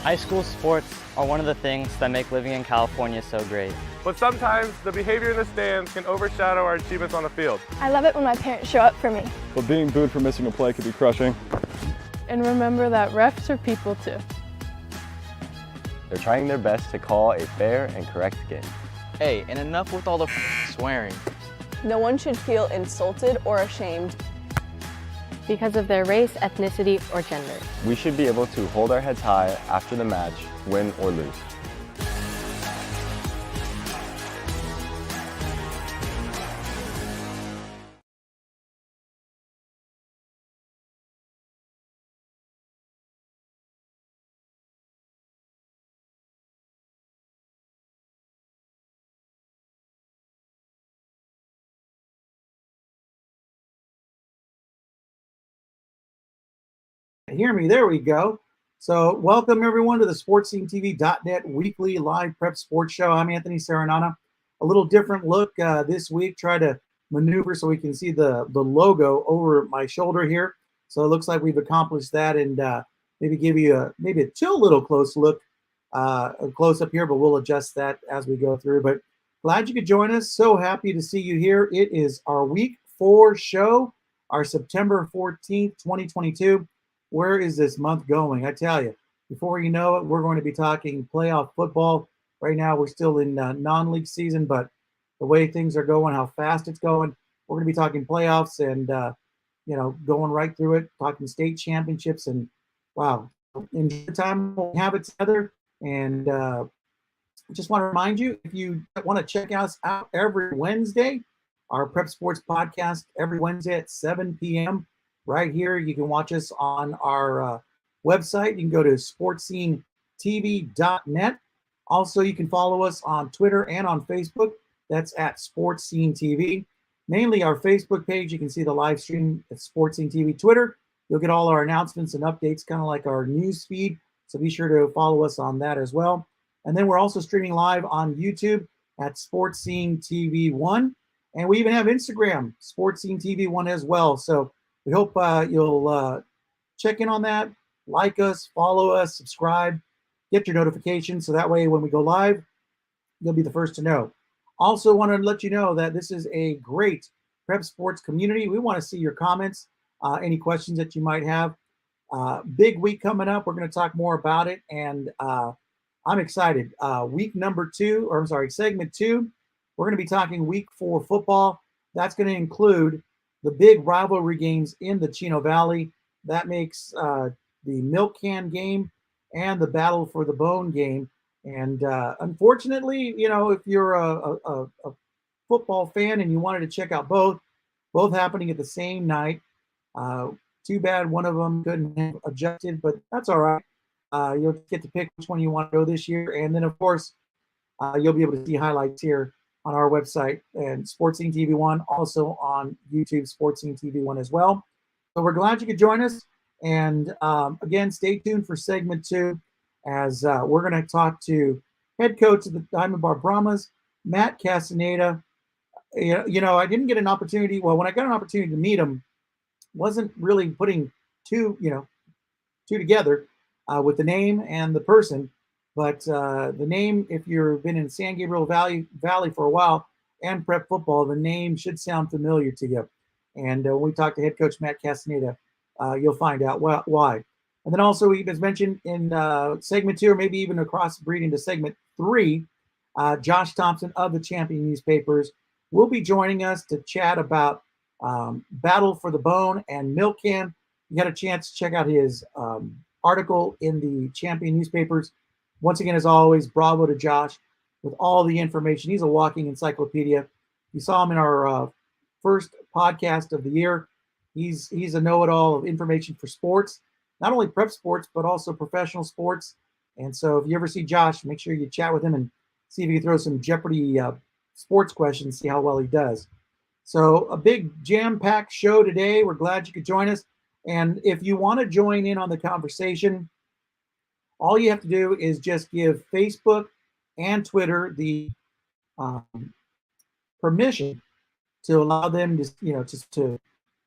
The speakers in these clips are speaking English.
High school sports are one of the things that make living in California so great. But sometimes the behavior in the stands can overshadow our achievements on the field. I love it when my parents show up for me. But being booed for missing a play could be crushing. And remember that refs are people too. They're trying their best to call a fair and correct game. Hey, and enough with all the swearing. No one should feel insulted or ashamed because of their race, ethnicity, or gender. We should be able to hold our heads high after the match, win or lose. Hear me, there we go. So welcome everyone to the SportsSceneTV.net weekly live prep sports show. I'm Anthony Serenana. A little different look this week. Try to maneuver so we can see the logo over my shoulder here. So it looks like we've accomplished that, and maybe give you a little close look, a close up here, but we'll adjust that as we go through. But glad you could join us. So happy to see you here. It is our week 4 show, our September 14th, 2022. Where is this month going? I tell you, before you know it, we're going to be talking playoff football. Right now, we're still in non-league season, but the way things are going, how fast it's going, we're going to be talking playoffs and, going right through it, talking state championships. And, wow, enjoy the time we'll have it together. And just want to remind you, if you want to check us out every Wednesday, our Prep Sports podcast every Wednesday at 7 p.m., right here. You can watch us on our website. You can go to SportsSceneTV.net. Also, you can follow us on Twitter and on Facebook. That's at SportsSceneTV. Mainly our Facebook page. You can see the live stream at SportsSceneTV. Twitter, you'll get all our announcements and updates, kind of like our news feed. So be sure to follow us on that as well. And then we're also streaming live on YouTube at SportsSceneTV1. And we even have Instagram, SportsSceneTV1 as well. So we hope you'll check in on that, like us, follow us, subscribe, get your notifications, so that way when we go live, you'll be the first to know. Also want to let you know that this is a great prep sports community. We want to see your comments, any questions that you might have. Big week coming up. We're going to talk more about it, and I'm excited. Segment 2, we're going to be talking week 4 football. That's going to include the big rivalry games in the Chino Valley. That makes the milk can game and the battle for the bone game. And unfortunately, if you're a football fan and you wanted to check out both happening at the same night, too bad one of them couldn't have adjusted, but that's all right. You'll get to pick which one you want to go this year. And then, of course, you'll be able to see highlights here on our website and SportsSceneTV1, also on YouTube, SportsSceneTV1 as well. So we're glad you could join us. And again, stay tuned for segment 2 as we're going to talk to head coach of the Diamond Bar Brahmas, Matt Castaneda. I didn't get an opportunity. Well, when I got an opportunity to meet him, wasn't really putting two together with the name and the person. But the name, if you've been in San Gabriel Valley for a while and prep football, the name should sound familiar to you. And when we talk to head coach Matt Castaneda, you'll find out why. And then also, as mentioned in segment 2, or maybe even across breed into segment 3, Josh Thompson of the Champion Newspapers will be joining us to chat about Battle for the Bone and Milk Can. You got a chance to check out his article in the Champion Newspapers. Once again, as always, bravo to Josh with all the information. He's a walking encyclopedia. You saw him in our first podcast of the year. He's a know-it-all of information for sports, not only prep sports, but also professional sports. And so if you ever see Josh, make sure you chat with him and see if you can throw some Jeopardy sports questions, see how well he does. So a big jam-packed show today. We're glad you could join us. And if you want to join in on the conversation, all you have to do is just give Facebook and Twitter the permission to allow them to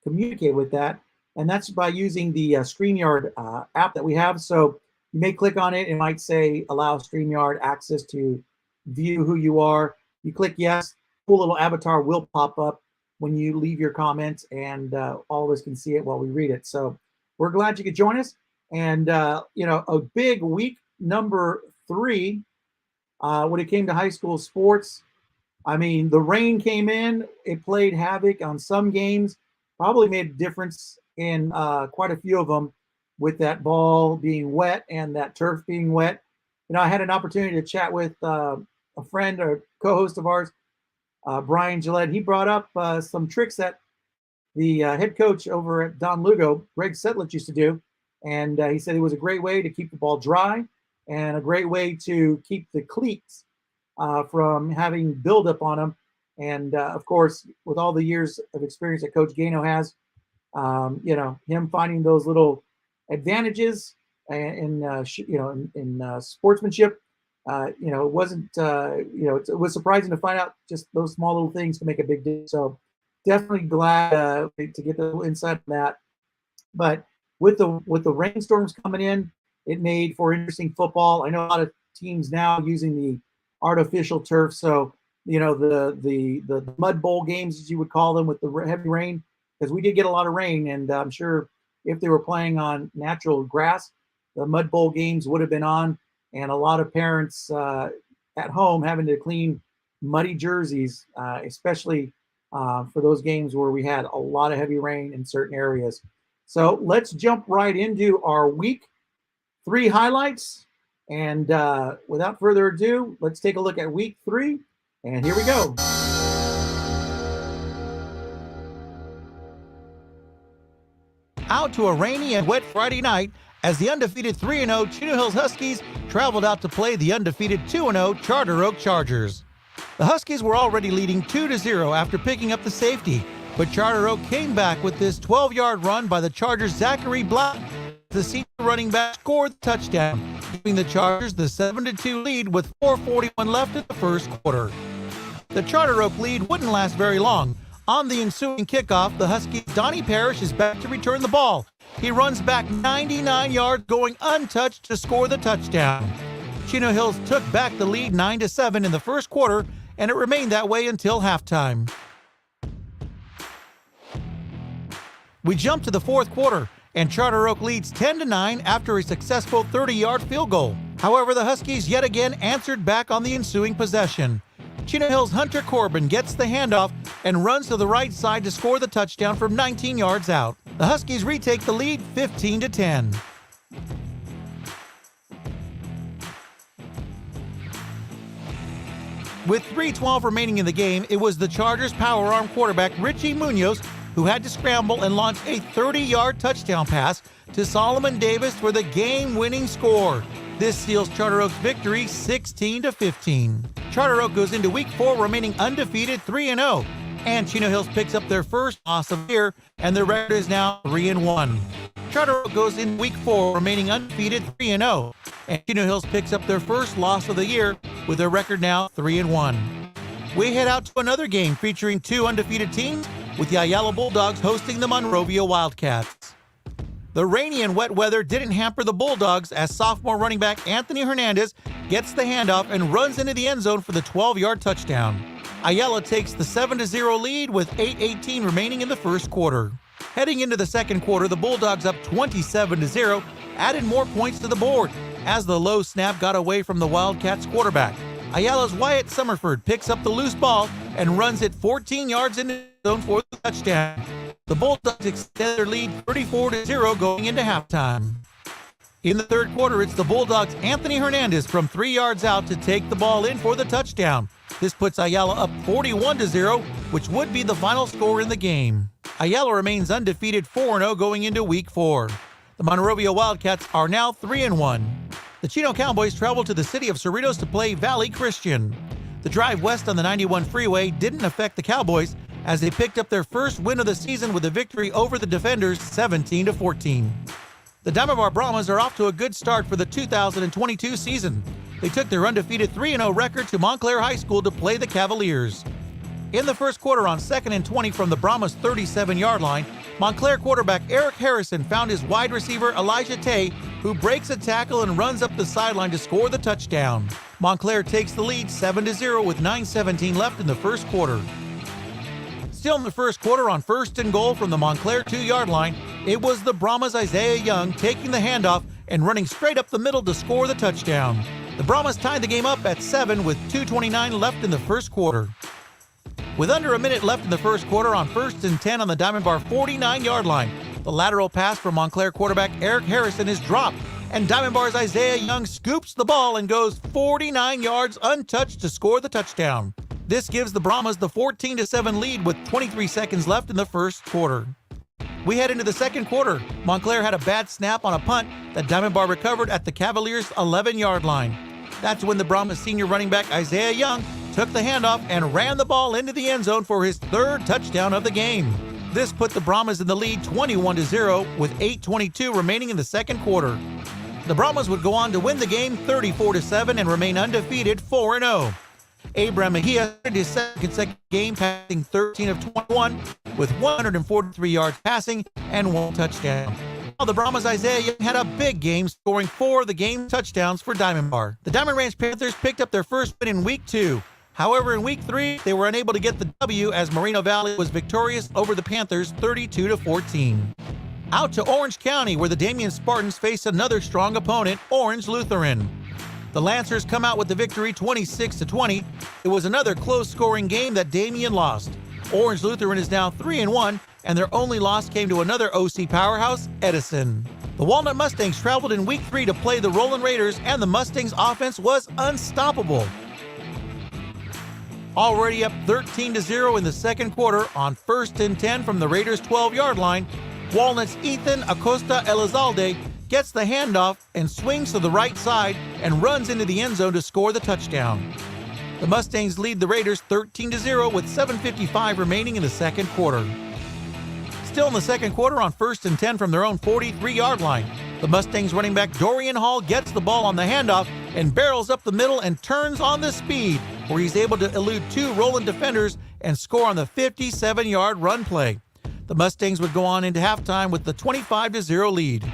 communicate with that. And that's by using the StreamYard app that we have. So You may click on it. It might say allow StreamYard access to view who you are. You click yes, cool little avatar will pop up when you leave your comments, and all of us can see it while we read it. So we're glad you could join us. And, a big week number 3 when it came to high school sports. I mean, the rain came in. It played havoc on some games, probably made a difference in quite a few of them with that ball being wet and that turf being wet. I had an opportunity to chat with a friend or co-host of ours, Brian Gillette. He brought up some tricks that the head coach over at Don Lugo, Greg Setlich, used to do. And he said it was a great way to keep the ball dry and a great way to keep the cleats from having buildup on them. And of course, with all the years of experience that Coach Gano has, him finding those little advantages in sportsmanship, it wasn't, it was surprising to find out just those small little things to make a big difference. So definitely glad to get the little insight on that. But with the rainstorms coming in, it made for interesting football. I know a lot of teams now using the artificial turf. So, the mud bowl games, as you would call them, with the heavy rain, because we did get a lot of rain. And I'm sure if they were playing on natural grass, the mud bowl games would have been on. And a lot of parents at home having to clean muddy jerseys, especially for those games where we had a lot of heavy rain in certain areas. So let's jump right into our week 3 highlights. And without further ado, let's take a look at week 3. And here we go. Out to a rainy and wet Friday night as the undefeated 3-0 Chino Hills Huskies traveled out to play the undefeated 2-0 Charter Oak Chargers. The Huskies were already leading 2-0 after picking up the safety, but Charter Oak came back with this 12-yard run by the Chargers' Zachary Black. The senior running back scored the touchdown, giving the Chargers the 7-2 lead with 4:41 left in the first quarter. The Charter Oak lead wouldn't last very long. On the ensuing kickoff, the Huskies' Donnie Parrish is back to return the ball. He runs back 99 yards, going untouched to score the touchdown. Chino Hills took back the lead 9-7 in the first quarter, and it remained that way until halftime. We jump to the fourth quarter, and Charter Oak leads 10-9 after a successful 30-yard field goal. However, the Huskies yet again answered back on the ensuing possession. Chino Hills' Hunter Corbin gets the handoff and runs to the right side to score the touchdown from 19 yards out. The Huskies retake the lead 15-10. With 3:12 remaining in the game, it was the Chargers' power arm quarterback Richie Munoz who had to scramble and launch a 30-yard touchdown pass to Solomon Davis for the game-winning score. This seals Charter Oak's victory 16-15. Charter Oak goes into week 4 remaining undefeated 3-0, and Chino Hills picks up their first loss of the year, and their record is now 3-1. Charter Oak goes in week 4 remaining undefeated 3-0, and Chino Hills picks up their first loss of the year with their record now 3-1. We head out to another game featuring 2 undefeated teams, with the Ayala Bulldogs hosting the Monrovia Wildcats. The rainy and wet weather didn't hamper the Bulldogs as sophomore running back Anthony Hernandez gets the handoff and runs into the end zone for the 12-yard touchdown. Ayala takes the 7-0 lead with 8:18 remaining in the first quarter. Heading into the second quarter, the Bulldogs up 27-0 added more points to the board as the low snap got away from the Wildcats quarterback. Ayala's Wyatt Summerford picks up the loose ball and runs it 14 yards into the zone for the touchdown. The Bulldogs extend their lead 34-0 going into halftime. In the third quarter, it's the Bulldogs' Anthony Hernandez from 3 yards out to take the ball in for the touchdown. This puts Ayala up 41-0, which would be the final score in the game. Ayala remains undefeated 4-0 going into week 4. The Monrovia Wildcats are now 3-1. The Chino Cowboys travel to the city of Cerritos to play Valley Christian. The drive west on the 91 freeway didn't affect the Cowboys as they picked up their first win of the season with a victory over the Defenders 17-14. The Diamondbar Brahmas are off to a good start for the 2022 season. They took their undefeated 3-0 record to Montclair High School to play the Cavaliers. In the first quarter on 2nd and 20 from the Brahmas' 37-yard line, Montclair quarterback Eric Harrison found his wide receiver Elijah Tay who breaks a tackle and runs up the sideline to score the touchdown. Montclair takes the lead 7-0 with 9:17 left in the first quarter. Still in the first quarter, on 1st and goal from the Montclair 2-yard line, it was the Brahmas' Isaiah Young taking the handoff and running straight up the middle to score the touchdown. The Brahmas tied the game up at 7 with 2:29 left in the first quarter. With under a minute left in the first quarter, on 1st and 10 on the Diamond Bar 49-yard line, the lateral pass from Montclair quarterback Eric Harrison is dropped, and Diamond Bar's Isaiah Young scoops the ball and goes 49 yards untouched to score the touchdown. This gives the Brahmas the 14-7 lead with 23 seconds left in the first quarter. We head into the second quarter. Montclair had a bad snap on a punt that Diamond Bar recovered at the Cavaliers' 11-yard line. That's when the Brahmas senior running back Isaiah Young took the handoff and ran the ball into the end zone for his 3rd touchdown of the game. This put the Brahmas in the lead 21-0 with 8:22 remaining in the second quarter. The Brahmas would go on to win the game 34-7 and remain undefeated 4-0. Abraham Mejia started his second consecutive game, passing 13 of 21 with 143 yards passing and 1 touchdown. While the Brahmas' Isaiah Young had a big game, scoring 4 of the game touchdowns for Diamond Bar. The Diamond Ranch Panthers picked up their first win in Week 2. However, in Week 3, they were unable to get the W as Moreno Valley was victorious over the Panthers 32-14. Out to Orange County, where the Damien Spartans face another strong opponent, Orange Lutheran. The Lancers come out with the victory 26-20. It was another close-scoring game that Damien lost. Orange Lutheran is now 3-1, and their only loss came to another OC powerhouse, Edison. The Walnut Mustangs traveled in Week 3 to play the Roland Raiders, and the Mustangs' offense was unstoppable. Already up 13-0 in the second quarter, on 1st and 10 from the Raiders' 12-yard line, Walnut's Ethan Acosta Elizalde gets the handoff and swings to the right side and runs into the end zone to score the touchdown. The Mustangs lead the Raiders 13-0 with 7:55 remaining in the second quarter. Still in the second quarter, on 1st and 10 from their own 43-yard line, the Mustangs running back Dorian Hall gets the ball on the handoff and barrels up the middle and turns on the speed, where he's able to elude 2 Roland defenders and score on the 57-yard run play. The Mustangs would go on into halftime with the 25-0 lead.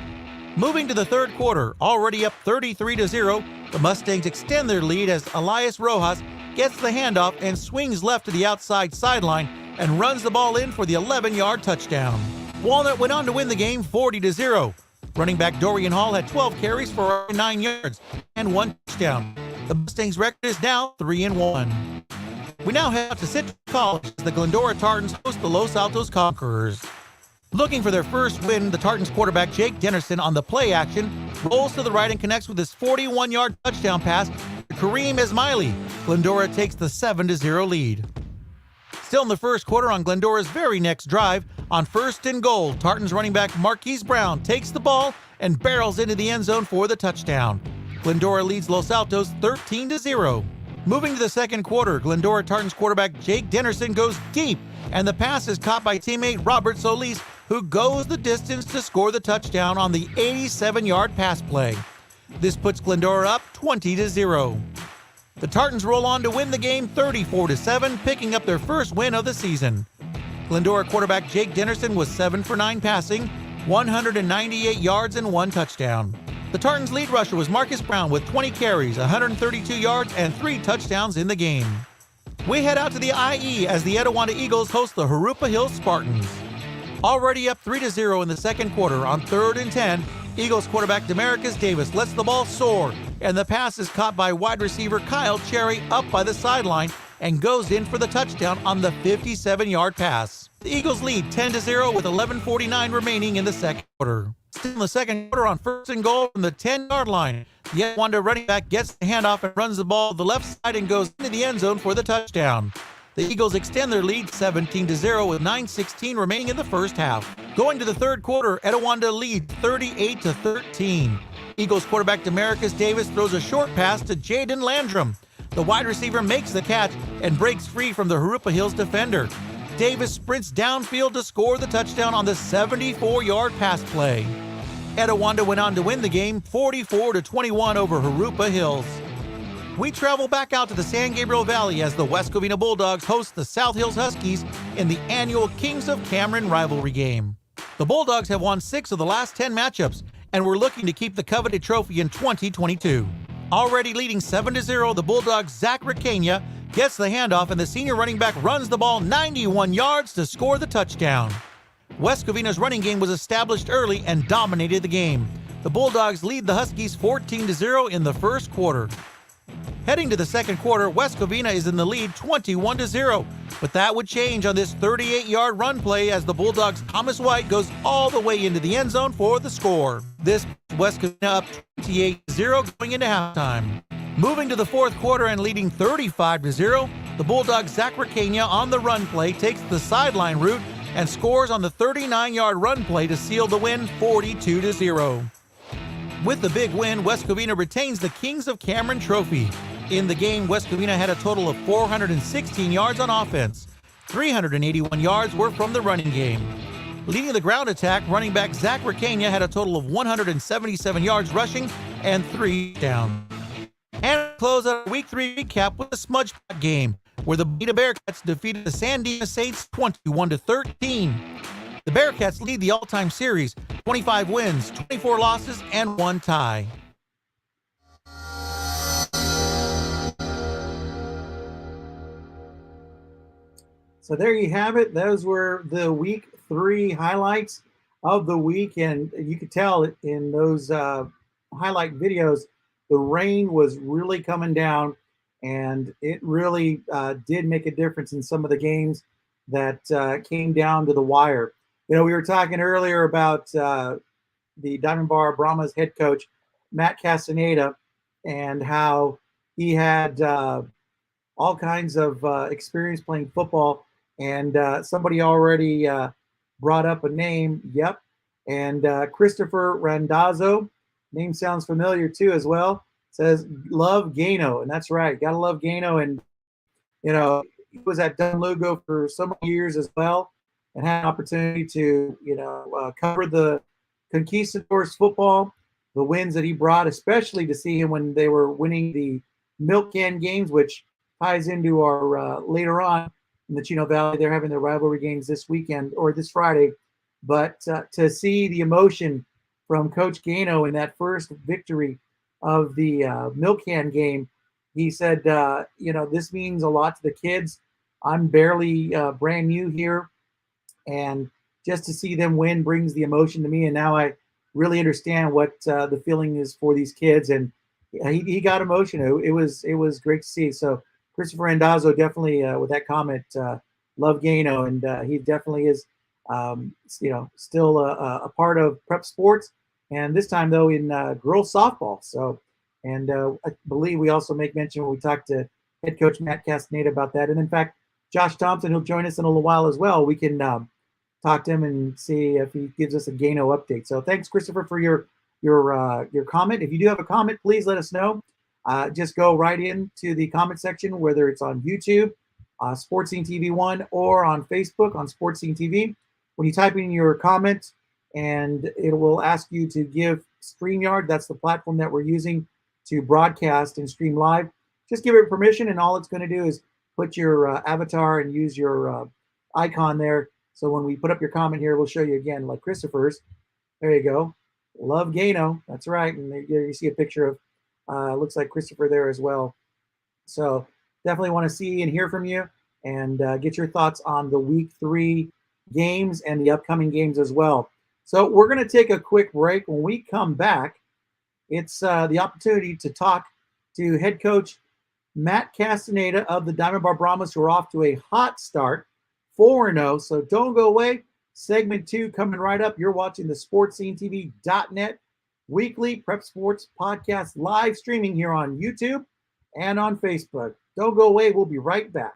Moving to the third quarter, already up 33-0, the Mustangs extend their lead as Elias Rojas gets the handoff and swings left to the outside sideline and runs the ball in for the 11-yard touchdown. Walnut went on to win the game 40-0. Running back Dorian Hall had 12 carries for 9 yards and 1 touchdown. The Mustangs' record is now 3-1. We now head out to Citrus College as the Glendora Tartans host the Los Altos Conquerors. Looking for their first win, the Tartans quarterback Jake Dennerson on the play action rolls to the right and connects with his 41-yard touchdown pass to Kareem Ismaili. Glendora takes the 7-0 lead. Still in the first quarter, on Glendora's very next drive, on 1st and goal, Tartans running back Marquise Brown takes the ball and barrels into the end zone for the touchdown. Glendora leads Los Altos 13-0. Moving to the second quarter, Glendora Tartans quarterback Jake Dennerson goes deep, and the pass is caught by teammate Robert Solis, who goes the distance to score the touchdown on the 87-yard pass play. This puts Glendora up 20-0. The Tartans roll on to win the game 34-7, picking up their first win of the season. Glendora quarterback Jake Dennerson was 7 for 9 passing, 198 yards and 1 touchdown. The Tartans' lead rusher was Marcus Brown with 20 carries, 132 yards, and 3 touchdowns in the game. We head out to the IE as the Etiwanda Eagles host the Jurupa Hills Spartans. Already up 3-0 in the second quarter, on 3rd and 10, Eagles quarterback Demarcus Davis lets the ball soar, and the pass is caught by wide receiver Kyle Cherry up by the sideline and goes in for the touchdown on the 57-yard pass. The Eagles lead 10-0 with 11:49 remaining in the second quarter. Still in the second quarter, on 1st and goal from the 10-yard line, the Etiwanda running back gets the handoff and runs the ball to the left side and goes into the end zone for the touchdown. The Eagles extend their lead 17-0 with 9:16 remaining in the first half. Going to the third quarter, Etiwanda leads 38-13. Eagles quarterback Demarcus Davis throws a short pass to Jaden Landrum. The wide receiver makes the catch and breaks free from the Jurupa Hills defender. Davis sprints downfield to score the touchdown on the 74-yard pass play. Etiwanda went on to win the game 44-21 over Jurupa Hills. We travel back out to the San Gabriel Valley as the West Covina Bulldogs host the South Hills Huskies in the annual Kings of Cameron rivalry game. The Bulldogs have won 6 of the last 10 matchups and were looking to keep the coveted trophy in 2022. Already leading 7-0, the Bulldogs' Zach Ricania gets the handoff, and the senior running back runs the ball 91 yards to score the touchdown. West Covina's running game was established early and dominated the game. The Bulldogs lead the Huskies 14-0 in the first quarter. Heading to the second quarter, West Covina is in the lead 21-0, but that would change on this 38-yard run play as the Bulldogs' Thomas White goes all the way into the end zone for the score. This West Covina up 28-0 going into halftime. Moving to the fourth quarter and leading 35-0, the Bulldogs' Zach Ricania on the run play takes the sideline route and scores on the 39-yard run play to seal the win 42-0. With the big win, West Covina retains the Kings of Cameron trophy. In the game, West Covina had a total of 416 yards on offense. 381 yards were from the running game. Leading the ground attack, running back Zach Ricania had a total of 177 yards rushing and 3 down. And close out Week 3 recap with a smudge pot game, where the Beta Bearcats defeated the San Diego Saints 21-13. The Bearcats lead the all-time series, 25 wins, 24 losses, and 1 tie. So there you have it. Those were the Week 3 highlights of the week, and you could tell in those highlight videos, the rain was really coming down, and it really did make a difference in some of the games that came down to the wire. You know, we were talking earlier about the Diamond Bar Brahmas head coach, Matt Castaneda, and how he had all kinds of experience playing football. And somebody already brought up a name. Yep. And Christopher Randazzo, name sounds familiar too as well, says love Gano. And that's right. Got to love Gano. And, you know, he was at Dunlugo for so many years as well and had an opportunity to, you know, cover the Conquistadors football, the wins that he brought, especially to see him when they were winning the milk can games, which ties into our later on in the Chino Valley. They're having their rivalry games this weekend or this Friday. But to see the emotion from Coach Gano in that first victory of the milk can game, he said, you know, this means a lot to the kids. I'm barely brand new here. And just to see them win brings the emotion to me. And now I really understand what the feeling is for these kids. And he got emotional. It was great to see. So Christopher Randazzo definitely, with that comment, love Gano. And he definitely is, you know, still a part of prep sports. And this time, though, in girls softball. So, and I believe we also make mention when we talked to head coach Matt Castaneda about that. And in fact, Josh Thompson, who'll join us in a little while as well, we can talk to him and see if he gives us a Gano update. So thanks, Christopher, for your comment. If you do have a comment, please let us know. Just go right into the comment section, whether it's on YouTube, Sports Scene TV 1, or on Facebook on Sports Scene TV. When you type in your comment, and it will ask you to give StreamYard, that's the platform that we're using to broadcast and stream live. Just give it permission, and all it's going to do is put your avatar and use your icon there. So when we put up your comment here, we'll show you again, like Christopher's. There you go. Love Gano. That's right. And there you see a picture of, looks like Christopher there as well. So definitely want to see and hear from you and get your thoughts on the Week 3 games and the upcoming games as well. So we're going to take a quick break. When we come back, it's the opportunity to talk to head coach Matt Castaneda of the Diamond Bar Brahmas, who are off to a hot start, 4-0. So don't go away. Segment 2 coming right up. You're watching the SportsSceneTV.net weekly prep sports podcast live streaming here on YouTube and on Facebook. Don't go away. We'll be right back.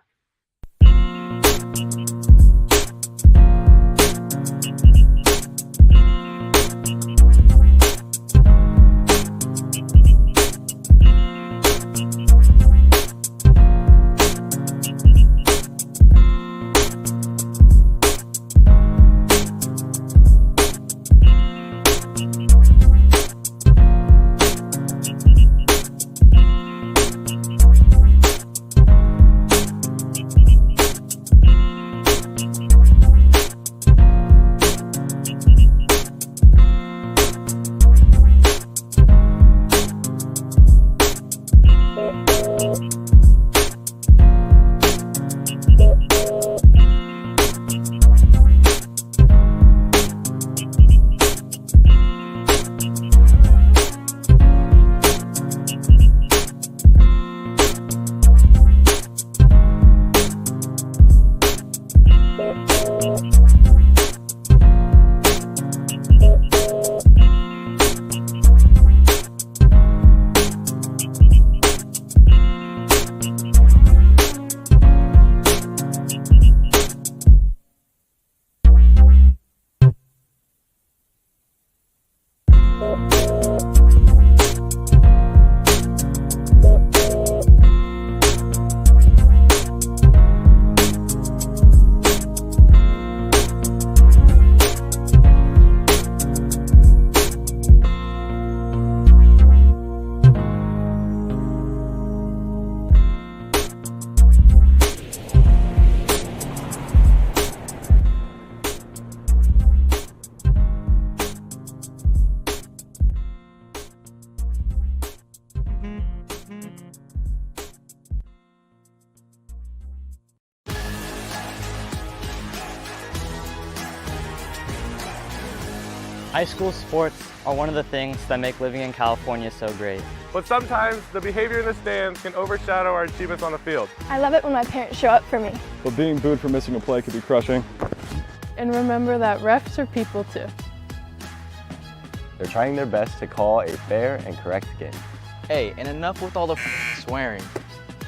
High school sports are one of the things that make living in California so great. But sometimes the behavior in the stands can overshadow our achievements on the field. I love it when my parents show up for me. But being booed for missing a play could be crushing. And remember that refs are people too. They're trying their best to call a fair and correct game. Hey, and enough with all the swearing.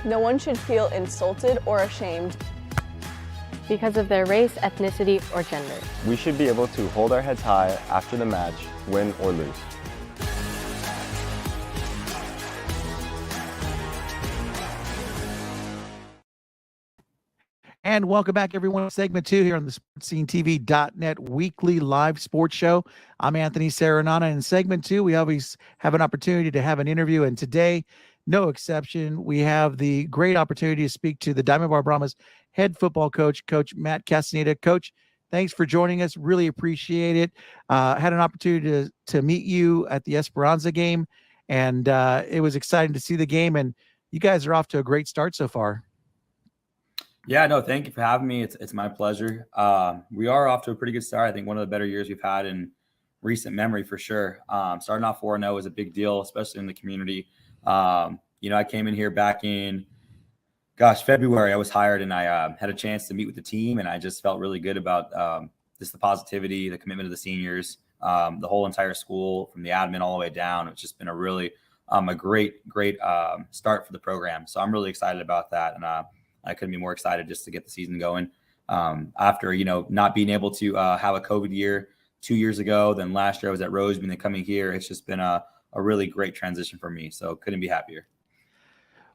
No one should feel insulted or ashamed because of their race, ethnicity, or gender. We should be able to hold our heads high after the match, win or lose. And welcome back, everyone. Segment 2 here on the SportsSceneTV.net weekly live sports show. I'm Anthony Serenana. In segment 2, we always have an opportunity to have an interview. And today, no exception, we have the great opportunity to speak to the Diamond Bar Brahmas head football coach, Coach Matt Castaneda. Coach, thanks for joining us. Really appreciate it. Had an opportunity to meet you at the Esperanza game, and it was exciting to see the game. And you guys are off to a great start so far. Yeah, no, thank you for having me. It's my pleasure. We are off to a pretty good start. I think one of the better years we've had in recent memory for sure. Starting off 4-0 is a big deal, especially in the community. I came in here back in, February. I was hired and I had a chance to meet with the team, and I just felt really good about just the positivity, the commitment of the seniors, the whole entire school from the admin all the way down. It's just been a really a great start for the program. So I'm really excited about that, and I couldn't be more excited just to get the season going. After not being able to have a COVID year 2 years ago, then last year I was at Roseman, then coming here, it's just been a really great transition for me. So couldn't be happier.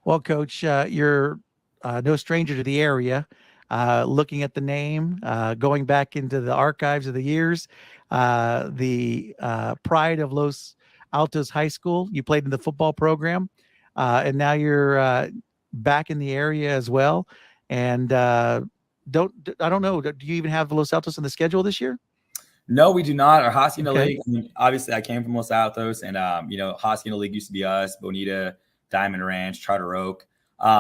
Well, Coach, you're no stranger to the area. Looking at the name, going back into the archives of the years, the pride of Los Altos High School. You played in the football program, and now you're back in the area as well. And I don't know, do you even have Los Altos on the schedule this year? No, we do not. Our Hacienda League, I mean, obviously I came from Los Altos, and Hacienda League used to be us, Bonita, Diamond Ranch, Charter Oak.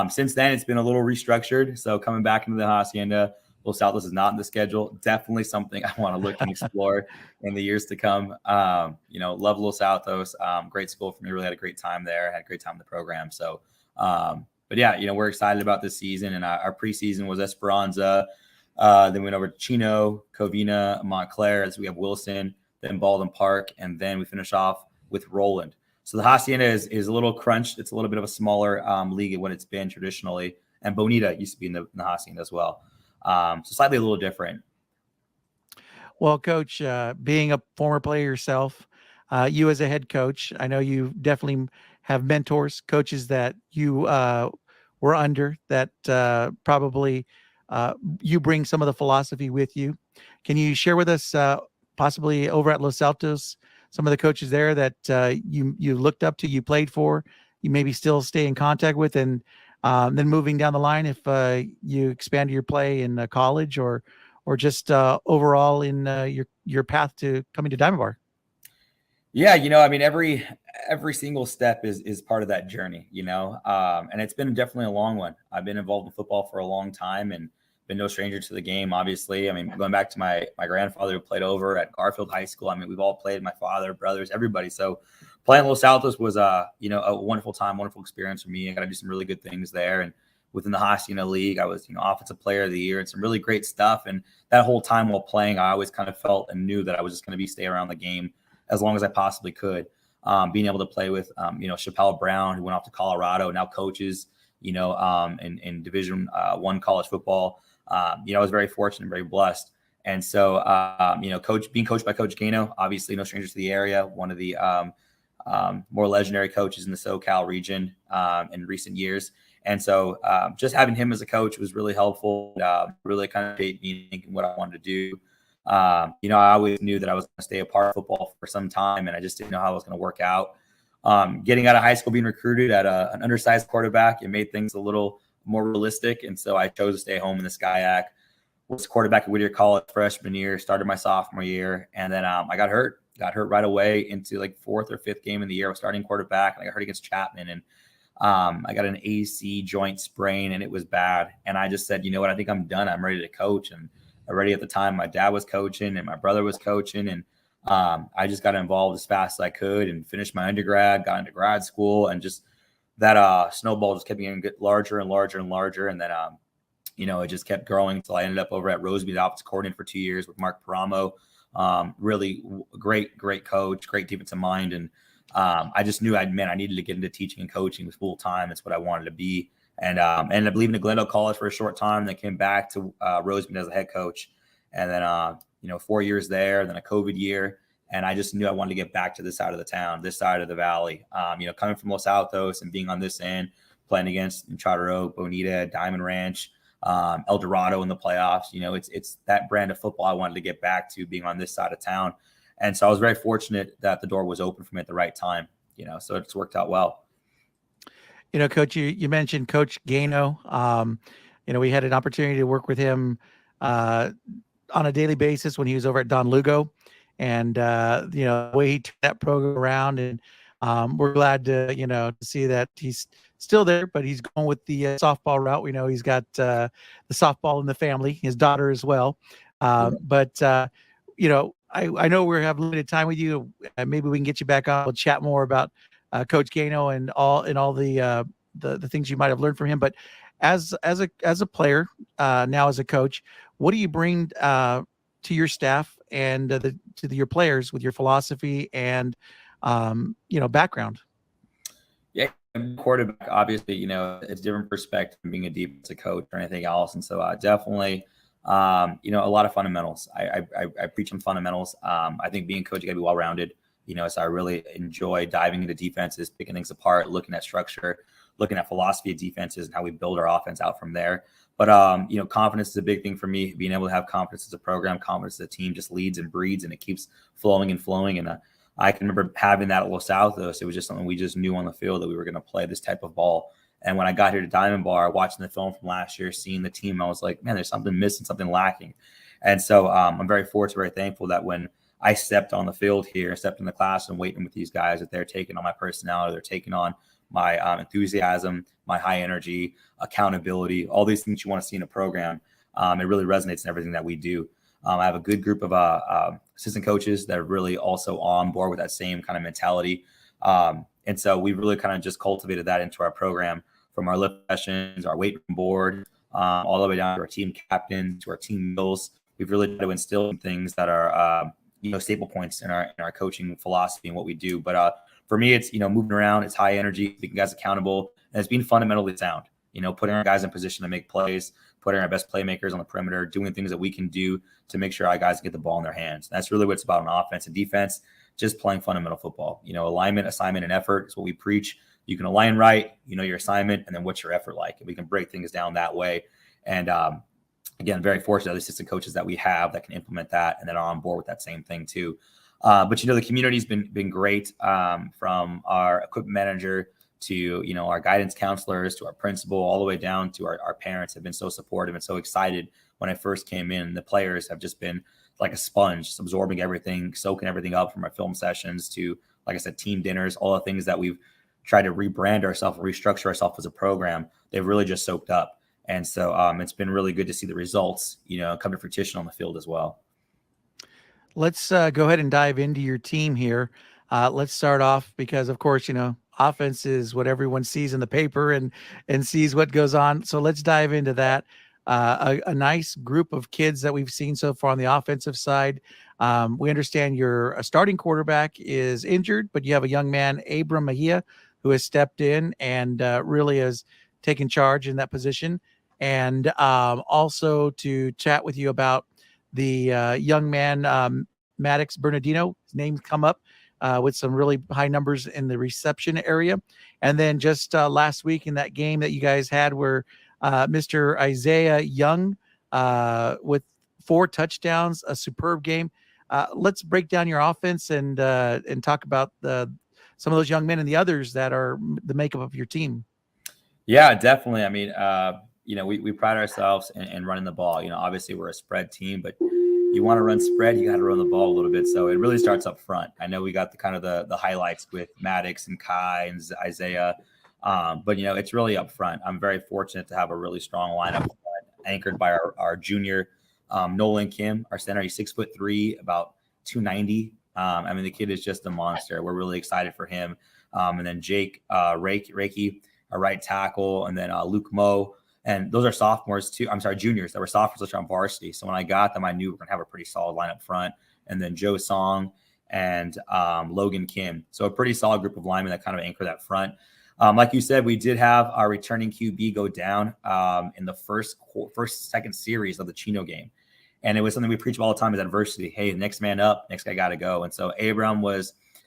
Since then it's been a little restructured, so coming back into the Hacienda, Los Altos is not in the schedule. Definitely something I want to look and explore in the years to come. Love Los Altos. Great school for me. Really had a great time there. Had a great time in the program. So but yeah, we're excited about this season, and our preseason was Esperanza. Then we went over to Chino, Covina, Montclair, as we have Wilson, then Baldwin Park, and then we finish off with Roland. So the Hacienda is a little crunched. It's a little bit of a smaller league than what it's been traditionally. And Bonita used to be in the Hacienda as well. So slightly a little different. Well, Coach, being a former player yourself, you as a head coach, I know you definitely have mentors, coaches that you were under that probably you bring some of the philosophy with you. Can you share with us possibly over at Los Altos, some of the coaches there that you looked up to, you played for, you maybe still stay in contact with, and then moving down the line, if you expanded your play in college or just overall in your path to coming to Diamond Bar? Yeah, I mean, every single step is part of that journey, and it's been definitely a long one. I've been involved in football for a long time and been no stranger to the game, obviously. I mean, going back to my grandfather who played over at Garfield High School. I mean, we've all played, my father, brothers, everybody. So playing Los Altos was a wonderful time, wonderful experience for me. I got to do some really good things there. And within the Hacienda League, I was, offensive player of the year and some really great stuff. And that whole time while playing, I always kind of felt and knew that I was just going to stay around the game as long as I possibly could. Being able to play with, Chappelle Brown, who went off to Colorado, now coaches, in Division I college football. I was very fortunate, very blessed. And so, being coached by Coach Gano, obviously no stranger to the area, one of the more legendary coaches in the SoCal region in recent years. And so just having him as a coach was really helpful, really kind of made me thinking what I wanted to do. I always knew that I was going to stay a part of football for some time, and I just didn't know how it was going to work out. Getting out of high school, being recruited at an undersized quarterback, it made things a little more realistic. And so I chose to stay home in the SCIAC, was quarterback at Whittier College freshman year, started my sophomore year. And then I got hurt right away into like fourth or fifth game of the year. I was starting quarterback, and I got hurt against Chapman, and I got an AC joint sprain, and it was bad. And I just said, you know what, I think I'm done. I'm ready to coach. And already at the time, my dad was coaching and my brother was coaching. And I just got involved as fast as I could and finished my undergrad, got into grad school, and just that snowball just kept getting larger and larger and larger. And then, it just kept growing until I ended up over at Roseby, the offensive coordinator for 2 years with Mark Paramo. Really great coach, great defensive mind. And I just knew I needed to get into teaching and coaching full time. That's what I wanted to be. And ended up leaving to Glendale College for a short time. Then came back to Roseby as a head coach. And then, 4 years there, then a COVID year. And I just knew I wanted to get back to this side of the town, this side of the valley. Coming from Los Altos and being on this end, playing against Charter Oak, Bonita, Diamond Ranch, El Dorado in the playoffs. It's that brand of football I wanted to get back to, being on this side of town. And so I was very fortunate that the door was open for me at the right time, so it's worked out well. Coach, you mentioned Coach Gano. We had an opportunity to work with him on a daily basis when he was over at Don Lugo, and the way he turned that program around. And we're glad to see that he's still there, but he's going with the softball route. We know he's got the softball in the family, his daughter as well. But I know we have limited time with you. Maybe we can get you back on. We'll chat more about Coach Gano and all the things you might have learned from him. But as a player, now as a coach, what do you bring to your staff and to your players with your philosophy and background? Yeah, quarterback, obviously, it's a different perspective from being a defensive coach or anything else. And so definitely, a lot of fundamentals. I preach on fundamentals. I think being a coach, you got to be well-rounded. So I really enjoy diving into defenses, picking things apart, looking at structure, looking at philosophy of defenses and how we build our offense out from there. But, confidence is a big thing for me. Being able to have confidence as a program, confidence as a team just leads and breeds, and it keeps flowing and flowing. And I can remember having that at Los Altos. It was just something we just knew on the field that we were going to play this type of ball. And when I got here to Diamond Bar, watching the film from last year, seeing the team, I was like, man, there's something missing, something lacking. And so I'm very fortunate, very thankful that when I stepped on the field here, stepped in the class and waiting with these guys, that they're taking on my personality, they're taking on my enthusiasm, my high energy, accountability, all these things you want to see in a program. It really resonates in everything that we do. I have a good group of assistant coaches that are really also on board with that same kind of mentality. And so we really kind of just cultivated that into our program, from our lift sessions, our weight room board, all the way down to our team captains, to our team meals. We've really tried to instill things that are, staple points in our coaching philosophy and what we do. But for me, it's, moving around, it's high energy, making guys accountable, and it's being fundamentally sound, putting our guys in position to make plays, putting our best playmakers on the perimeter, doing things that we can do to make sure our guys get the ball in their hands. That's really what it's about on offense and defense, just playing fundamental football. Alignment, assignment, and effort is what we preach. You can align right, your assignment, and then what's your effort like? And we can break things down that way. And again, very fortunate the assistant coaches that we have that can implement that and then are on board with that same thing too. But the community's been great, from our equipment manager to our guidance counselors to our principal, all the way down to our parents have been so supportive and so excited when I first came in. The players have just been like a sponge, absorbing everything, soaking everything up, from our film sessions to, like I said, team dinners, all the things that we've tried to rebrand ourselves, restructure ourselves as a program. They've really just soaked up. And so it's been really good to see the results, come to fruition on the field as well. Let's go ahead and dive into your team here. Let's start off because, of course, offense is what everyone sees in the paper and sees what goes on. So let's dive into that. A nice group of kids that we've seen so far on the offensive side. We understand your starting quarterback is injured, but you have a young man, Abram Mejia, who has stepped in and really has taken charge in that position. And also to chat with you about the young man, Maddox Bernardino. His name's come up with some really high numbers in the reception area. And then just last week in that game that you guys had where Mr. Isaiah Young with 4 touchdowns, a superb game. Let's break down your offense and talk about some of those young men and the others that are the makeup of your team. Yeah, definitely. I mean, we pride ourselves in running the ball. Obviously we're a spread team, but you want to run spread, you got to run the ball a little bit. So it really starts up front. I know we got the highlights with Maddox and Kai and Isaiah, but it's really up front. I'm very fortunate to have a really strong lineup anchored by our junior Nolan Kim, our center. He's 6'3", about 290. I mean, the kid is just a monster. We're really excited for him. And then Jake Reiki, a right tackle, and then Luke Moe. And those are sophomores too. I'm sorry, juniors that were sophomores that were on varsity. So when I got them, I knew we were going to have a pretty solid line up front. And then Joe Song and Logan Kim. So a pretty solid group of linemen that kind of anchor that front. Like you said, we did have our returning QB go down in the second series of the Chino game. And it was something we preach all the time is adversity. Hey, next man up, next guy got to go. And so Abram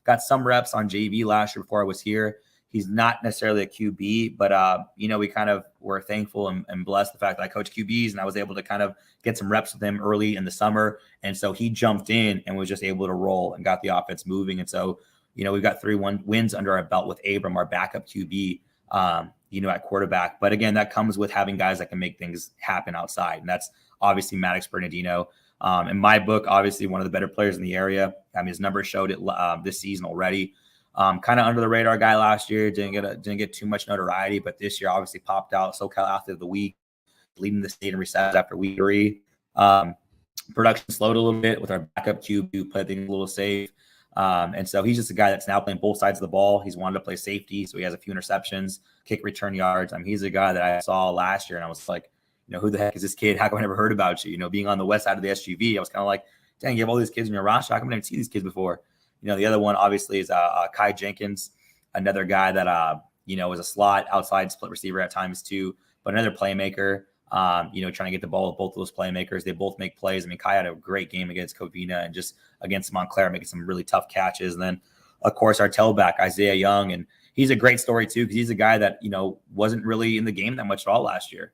got some reps on JV last year before I was here. He's not necessarily a QB, but, we kind of were thankful and blessed the fact that I coach QBs and I was able to kind of get some reps with him early in the summer. And so he jumped in and was just able to roll and got the offense moving. And so, we've got 3 wins under our belt with Abram, our backup QB, at quarterback. But again, that comes with having guys that can make things happen outside. And that's obviously Maddox Bernardino. In my book, obviously one of the better players in the area. I mean, his numbers showed it this season already. Kind of under the radar guy last year, didn't get too much notoriety, but this year obviously popped out. SoCal Athlete of the Week, leading the state in receptions after week 3. Production slowed a little bit with our backup QB who played things a little safe. And so he's just a guy that's now playing both sides of the ball. He's wanted to play safety, so he has a few interceptions, kick return yards. I mean, he's a guy that I saw last year, and I was like, who the heck is this kid? How come I never heard about you? Being on the west side of the SGV, I was kind of like, dang, you have all these kids in your roster. How come I never see these kids before? The other one obviously is Kai Jenkins, another guy that, is a slot outside split receiver at times too, but another playmaker, trying to get the ball with both of those playmakers. They both make plays. I mean, Kai had a great game against Covina and just against Montclair, making some really tough catches. And then, of course, our tailback, Isaiah Young, and he's a great story too, because he's a guy that, wasn't really in the game that much at all last year.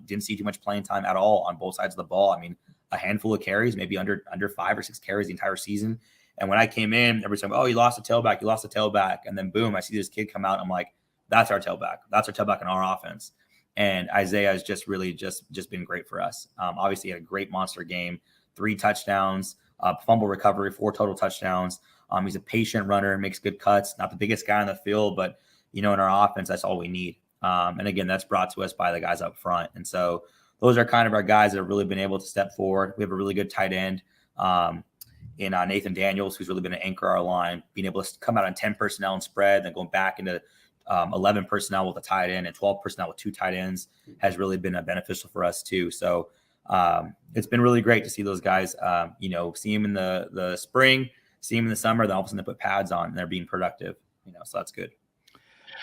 Didn't see too much playing time at all on both sides of the ball. I mean, a handful of carries, maybe under 5 or 6 carries the entire season. And when I came in, everybody's like, oh, you lost a tailback. And then boom, I see this kid come out. I'm like, that's our tailback. That's our tailback in our offense. And Isaiah has just really just been great for us. Obviously, he had a great monster game, 3 touchdowns, fumble recovery, 4 total touchdowns. He's a patient runner, makes good cuts, not the biggest guy on the field, but, in our offense, that's all we need. And again, that's brought to us by the guys up front. And so those are kind of our guys that have really been able to step forward. We have a really good tight end. In Nathan Daniels, who's really been an anchor our line, being able to come out on 10 personnel and spread, then going back into 11 personnel with a tight end and 12 personnel with 2 tight ends has really been beneficial for us too. So it's been really great to see those guys, see them in the spring, see them in the summer, then all of a sudden they put pads on and they're being productive, so that's good.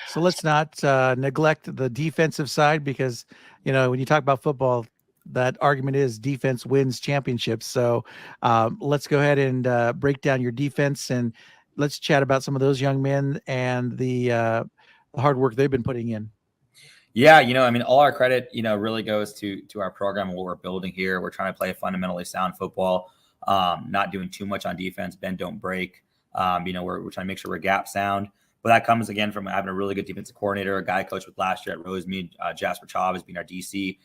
So let's not neglect the defensive side because, when you talk about football, that argument is defense wins championships. So let's go ahead and break down your defense and let's chat about some of those young men and the hard work they've been putting in. Yeah, all our credit, really goes to our program and what we're building here. We're trying to play a fundamentally sound football, not doing too much on defense, bend, don't break. We're trying to make sure we're gap sound. But that comes, again, from having a really good defensive coordinator, a guy I coached with last year at Rosemead, Jasper Chavez being our DC.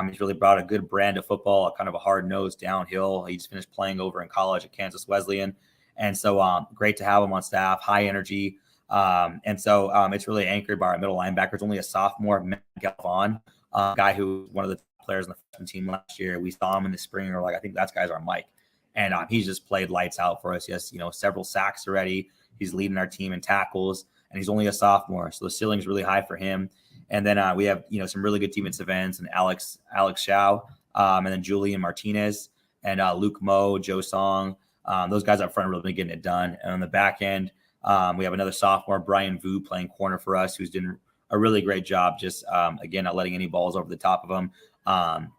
He's really brought a good brand of football, kind of a hard-nosed downhill. He just finished playing over in college at Kansas Wesleyan. And so great to have him on staff, high energy. And so it's really anchored by our middle linebackers, only a sophomore, Matt Galvan, guy who was one of the top players on the freshman team last year. We saw him in the spring and we're like, I think that guy's our Mike. And he's just played lights out for us. He has, several sacks already. He's leading our team in tackles, and he's only a sophomore. So the ceiling's really high for him. And then we have, some really good defensive ends and Alex Shao, and then Julian Martinez and Luke Moe, Joe Song. Those guys up front are really getting it done. And on the back end, we have another sophomore, Brian Vu, playing corner for us, who's doing a really great job. Just again, not letting any balls over the top of him.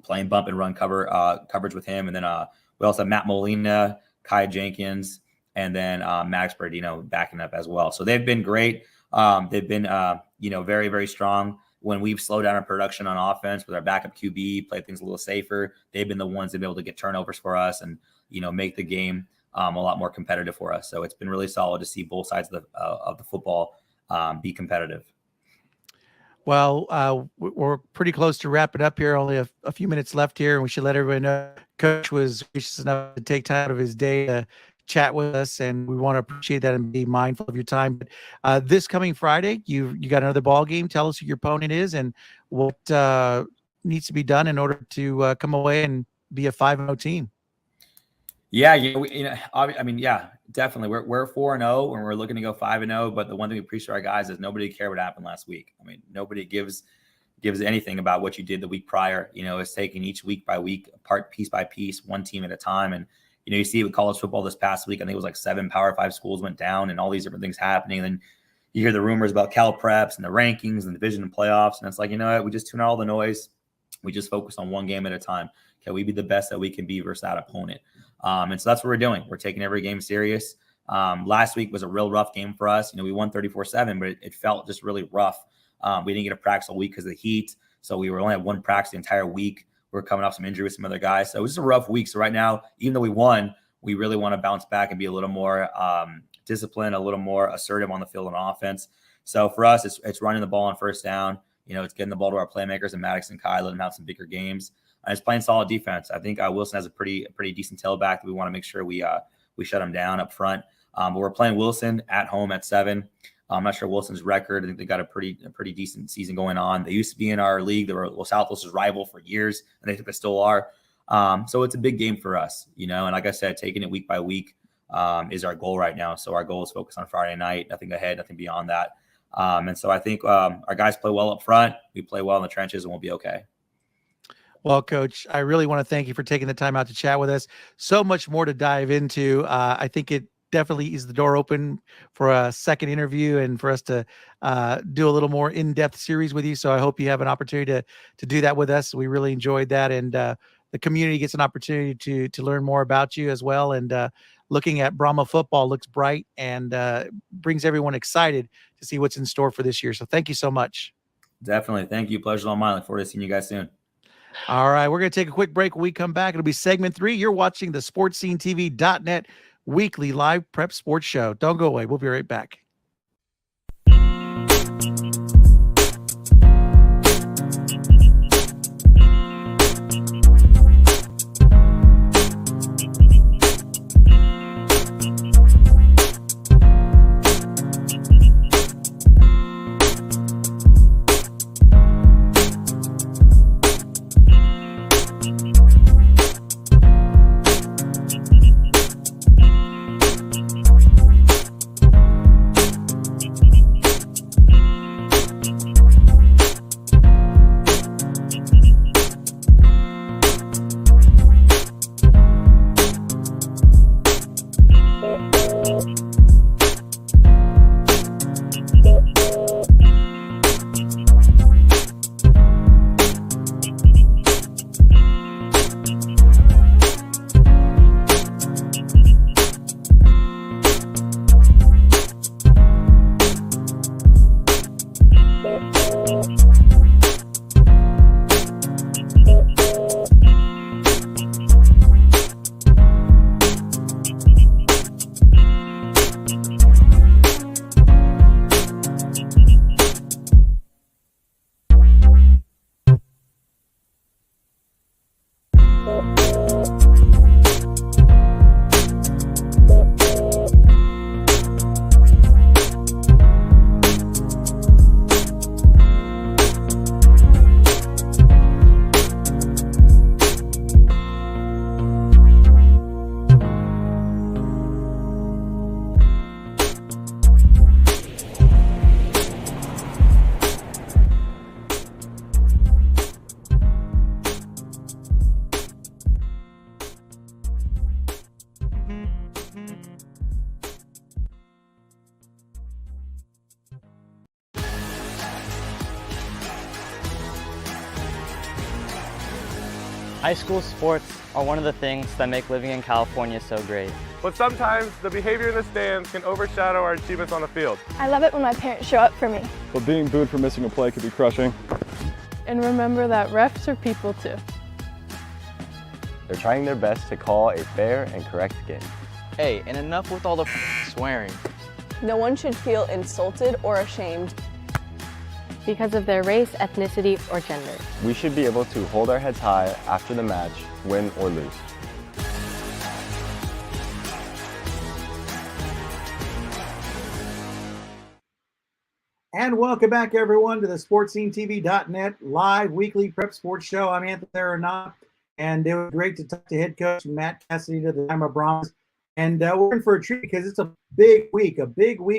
Playing bump and run coverage with him. And then we also have Matt Molina, Kai Jenkins, and then Max Bernardino backing up as well. So they've been great. They've been, very, very strong. When we've slowed down our production on offense with our backup QB, play things a little safer, they've been the ones that have been able to get turnovers for us and, make the game a lot more competitive for us. So it's been really solid to see both sides of the football be competitive. Well, we're pretty close to wrapping up here. Only a few minutes left here, and we should let everybody know Coach was gracious enough to take time out of his day to chat with us, and we want to appreciate that and be mindful of your time. But this coming Friday, you got another ball game. Tell us who your opponent is and what needs to be done in order to come away and be a 5-0 team. Yeah, I mean, yeah, definitely. We're 4-0 and we're looking to go 5-0. But the one thing we preach to our guys is nobody cared what happened last week. I mean, nobody gives anything about what you did the week prior. It's taking each week by week, apart piece by piece, one team at a time. And you see it with college football this past week. I think it was like 7 Power 5 schools went down, and all these different things happening. And then you hear the rumors about Cal Preps and the rankings and the division and playoffs, and it's like, what? We just tune out all the noise. We just focus on one game at a time. Can we be the best that we can be versus that opponent? And so that's what we're doing. We're taking every game serious. Last week was a real rough game for us. We won 34-7, but it felt just really rough. We didn't get a practice all week because of the heat. So we were only had one practice the entire week. We were coming off some injury with some other guys. So it was just a rough week. So right now, even though we won, we really want to bounce back and be a little more disciplined, a little more assertive on the field and offense. So for us, it's running the ball on first down. It's getting the ball to our playmakers and Maddox and Kai, letting them have some bigger games. And it's playing solid defense. I think Wilson has a pretty decent tailback that we want to make sure we shut him down up front. But we're playing Wilson at home at 7. I'm not sure Wilson's record. I think they got a pretty decent season going on. They used to be in our league. They were Southwest's rival for years, and they think they still are. So it's a big game for us, And like I said, taking it week by week is our goal right now. So our goal is focused on Friday night, nothing ahead, nothing beyond that. And so I think our guys play well up front. We play well in the trenches, and we'll be okay. Well, Coach, I really want to thank you for taking the time out to chat with us. So much more to dive into. I think it definitely is the door open for a second interview and for us to do a little more in-depth series with you. So I hope you have an opportunity to do that with us. We really enjoyed that. And the community gets an opportunity to learn more about you as well. And looking at Brahma football looks bright and brings everyone excited to see what's in store for this year. So thank you so much. Definitely. Thank you. Pleasure's all mine. Look forward to seeing you guys soon. All right, we're going to take a quick break. When we come back, it'll be segment 3. You're watching the SportsSceneTV.net weekly live prep sports show. Don't go away. We'll be right back. High school sports are one of the things that make living in California so great. But sometimes the behavior in the stands can overshadow our achievements on the field. I love it when my parents show up for me. But being booed for missing a play could be crushing. And remember that refs are people too. They're trying their best to call a fair and correct game. Hey, and enough with all the swearing. No one should feel insulted or ashamed because of their race, ethnicity, or gender. We should be able to hold our heads high after the match, win or lose. And welcome back, everyone, to the SportsSceneTV.net live weekly prep sports show. I'm Anthony Arenado, And it was great to talk to head coach Matt Castaneda, the Brahmas. And we're in for a treat because it's a big week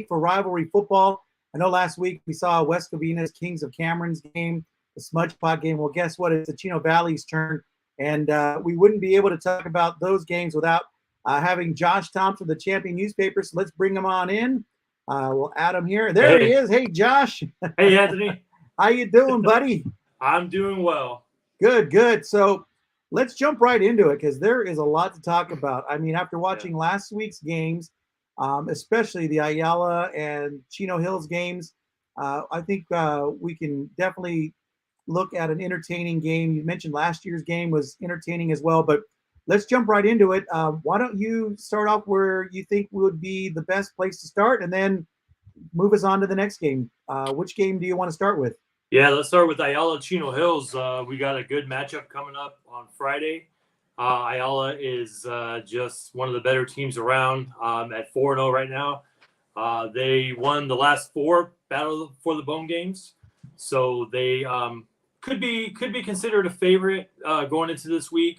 for rivalry football. I know last week we saw West Covina's Kings of Cameron's game, the Smudge Pot game. Well, guess what? It's the Chino Valley's turn. And we wouldn't be able to talk about those games without having Josh Thompson, the Champion Newspapers. So let's bring him on in. We'll add him here. There he is. Hey, Josh. Hey, Anthony. How you doing, buddy? I'm doing well. Good. So let's jump right into it because there is a lot to talk about. I mean, after watching last week's games, especially the Ayala and Chino Hills games, I think we can definitely look at an entertaining game. You mentioned last year's game was entertaining as well, but let's jump right into it. Why don't you start off where you think would be the best place to start and then move us on to the next game? Which game do you want to start with? Yeah, let's start with Ayala Chino Hills. We got a good matchup coming up on Friday. Ayala is just one of the better teams around at 4-0 right now. They won the last 4 Battle for the Bone games, so they could be considered a favorite going into this week.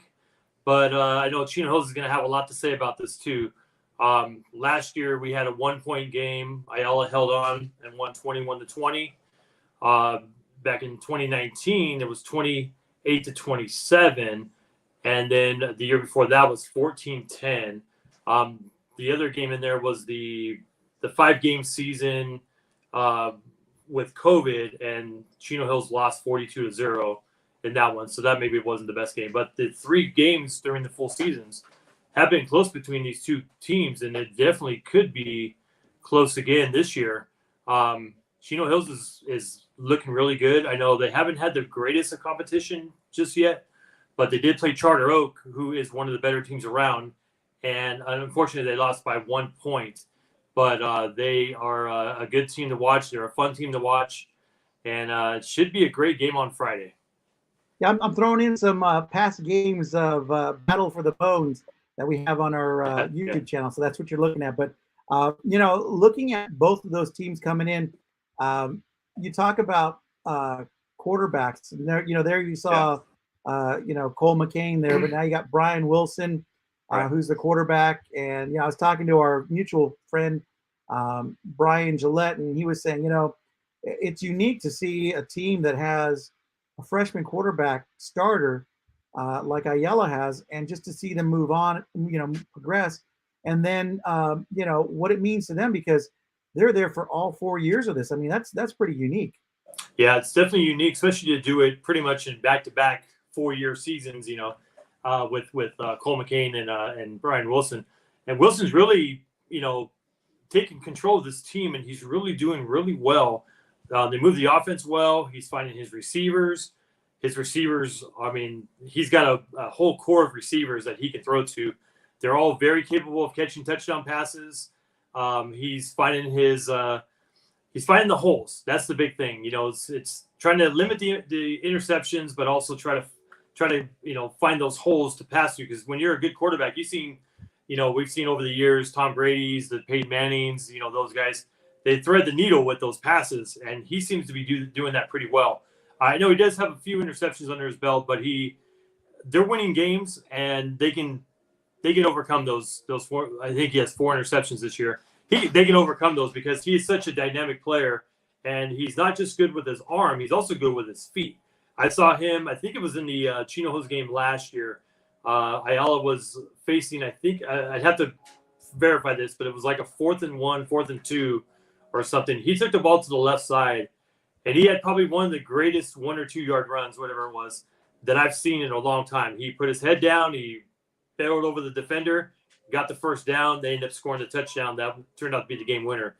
But I know Chino Hills is going to have a lot to say about this too. Last year we had a 1-point game. Ayala held on and won 21-20. Back in 2019, it was 28-27. And then the year before that was 14-10. The other game in there was the 5-game season with COVID, and Chino Hills lost 42-0 in that one. So that maybe wasn't the best game. But the 3 games during the full seasons have been close between these two teams, and it definitely could be close again this year. Chino Hills is looking really good. I know they haven't had the greatest of competition just yet, but they did play Charter Oak, who is one of the better teams around. And unfortunately, they lost by 1 point. But they are a good team to watch. They're a fun team to watch. And it should be a great game on Friday. Yeah, I'm throwing in some past games of Battle for the Bones that we have on our YouTube channel. So that's what you're looking at. But, looking at both of those teams coming in, you talk about quarterbacks. And there you saw, Cole McCain there, but now you got Brian Wilson, who's the quarterback. And, I was talking to our mutual friend, Brian Gillette, and he was saying, it's unique to see a team that has a freshman quarterback starter like Ayala has, and just to see them move on, progress. And then, what it means to them, because they're there for all 4 years of this. I mean, that's pretty unique. Yeah, it's definitely unique, especially to do it pretty much in back-to-back 4-year seasons, with Cole McCain and Brian Wilson. And Wilson's really, taking control of this team, and he's really doing really well. They move the offense well. He's finding his receivers. His receivers, I mean, he's got a whole core of receivers that he can throw to. They're all very capable of catching touchdown passes. He's finding the holes. That's the big thing. It's trying to limit the interceptions, but also try to find those holes to pass through. Because when you're a good quarterback, we've seen over the years, Tom Brady's, the Peyton Mannings, those guys, they thread the needle with those passes, and he seems to be doing that pretty well. I know he does have a few interceptions under his belt, but they're winning games, and they can overcome those 4. I think he has 4 interceptions this year. They can overcome those because he is such a dynamic player, and he's not just good with his arm; he's also good with his feet. I saw him. I think it was in the Chino Hills game last year. Ayala was facing. I think I'd have to verify this, but it was like a 4th and 1, 4th and 2, or something. He took the ball to the left side, and he had probably one of the greatest 1 or 2 yard runs, whatever it was, that I've seen in a long time. He put his head down. He barreled over the defender, got the first down. They ended up scoring the touchdown. That turned out to be the game winner.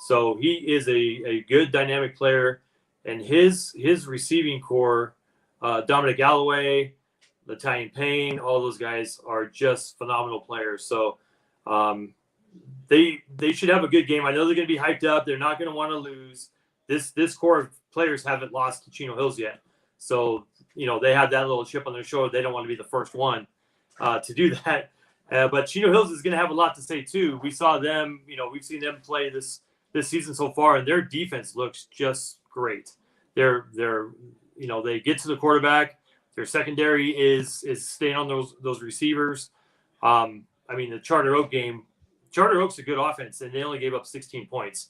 So he is a good dynamic player, and his receiving core, Dominic Galloway, Italian Payne, all those guys are just phenomenal players. So they should have a good game. I know they're going to be hyped up. They're not going to want to lose. This core of players haven't lost to Chino Hills yet. So, they have that little chip on their shoulder. They don't want to be the first one to do that. But Chino Hills is going to have a lot to say too. We saw them, we've seen them play this season so far, and their defense looks just great. They get to the quarterback. Their secondary is staying on those receivers. I mean, the Charter Oak's a good offense, and they only gave up 16 points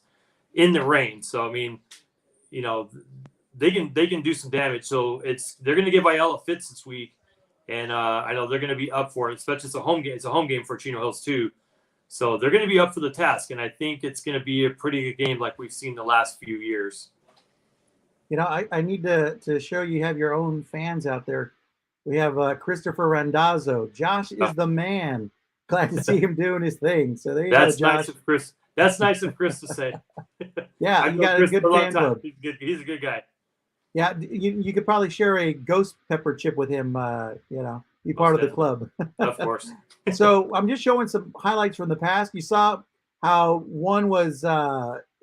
in the rain. So I mean, you know, they can do some damage. So they're going to give Ayala fits this week, and I know they're going to be up for it. Especially it's a home game. It's a home game for Chino Hills too, so they're going to be up for the task. And I think it's going to be a pretty good game, like we've seen the last few years. You know, I need to show you have your own fans out there. We have Christopher Randazzo. Josh is the man. Glad to see him doing his thing. So there you go, Josh. Nice of Chris. That's nice of Chris to say. Yeah, you got a good fan club. He's a good guy. Yeah, you could probably share a ghost pepper chip with him. You know, be part of the club. Of course. So I'm just showing some highlights from the past. You saw how one was,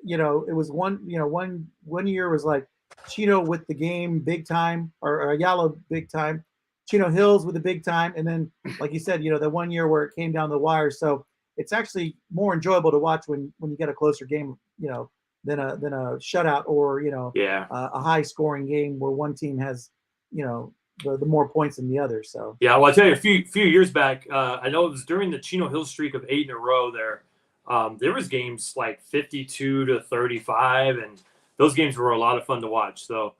you know, it was one year was like Chino with the game big time, or Ayala big time, Chino Hills with the big time, and then like you said, you know, the 1 year where it came down the wire. So it's actually more enjoyable to watch when you get a closer game, you know, than a shutout or, you know, a high scoring game where one team has, you know, the more points than the other. So yeah, well, I'll tell you, a few years back, I know it was during the Chino Hills streak of 8 in a row there. There was games like 52-35, and those games were a lot of fun to watch. So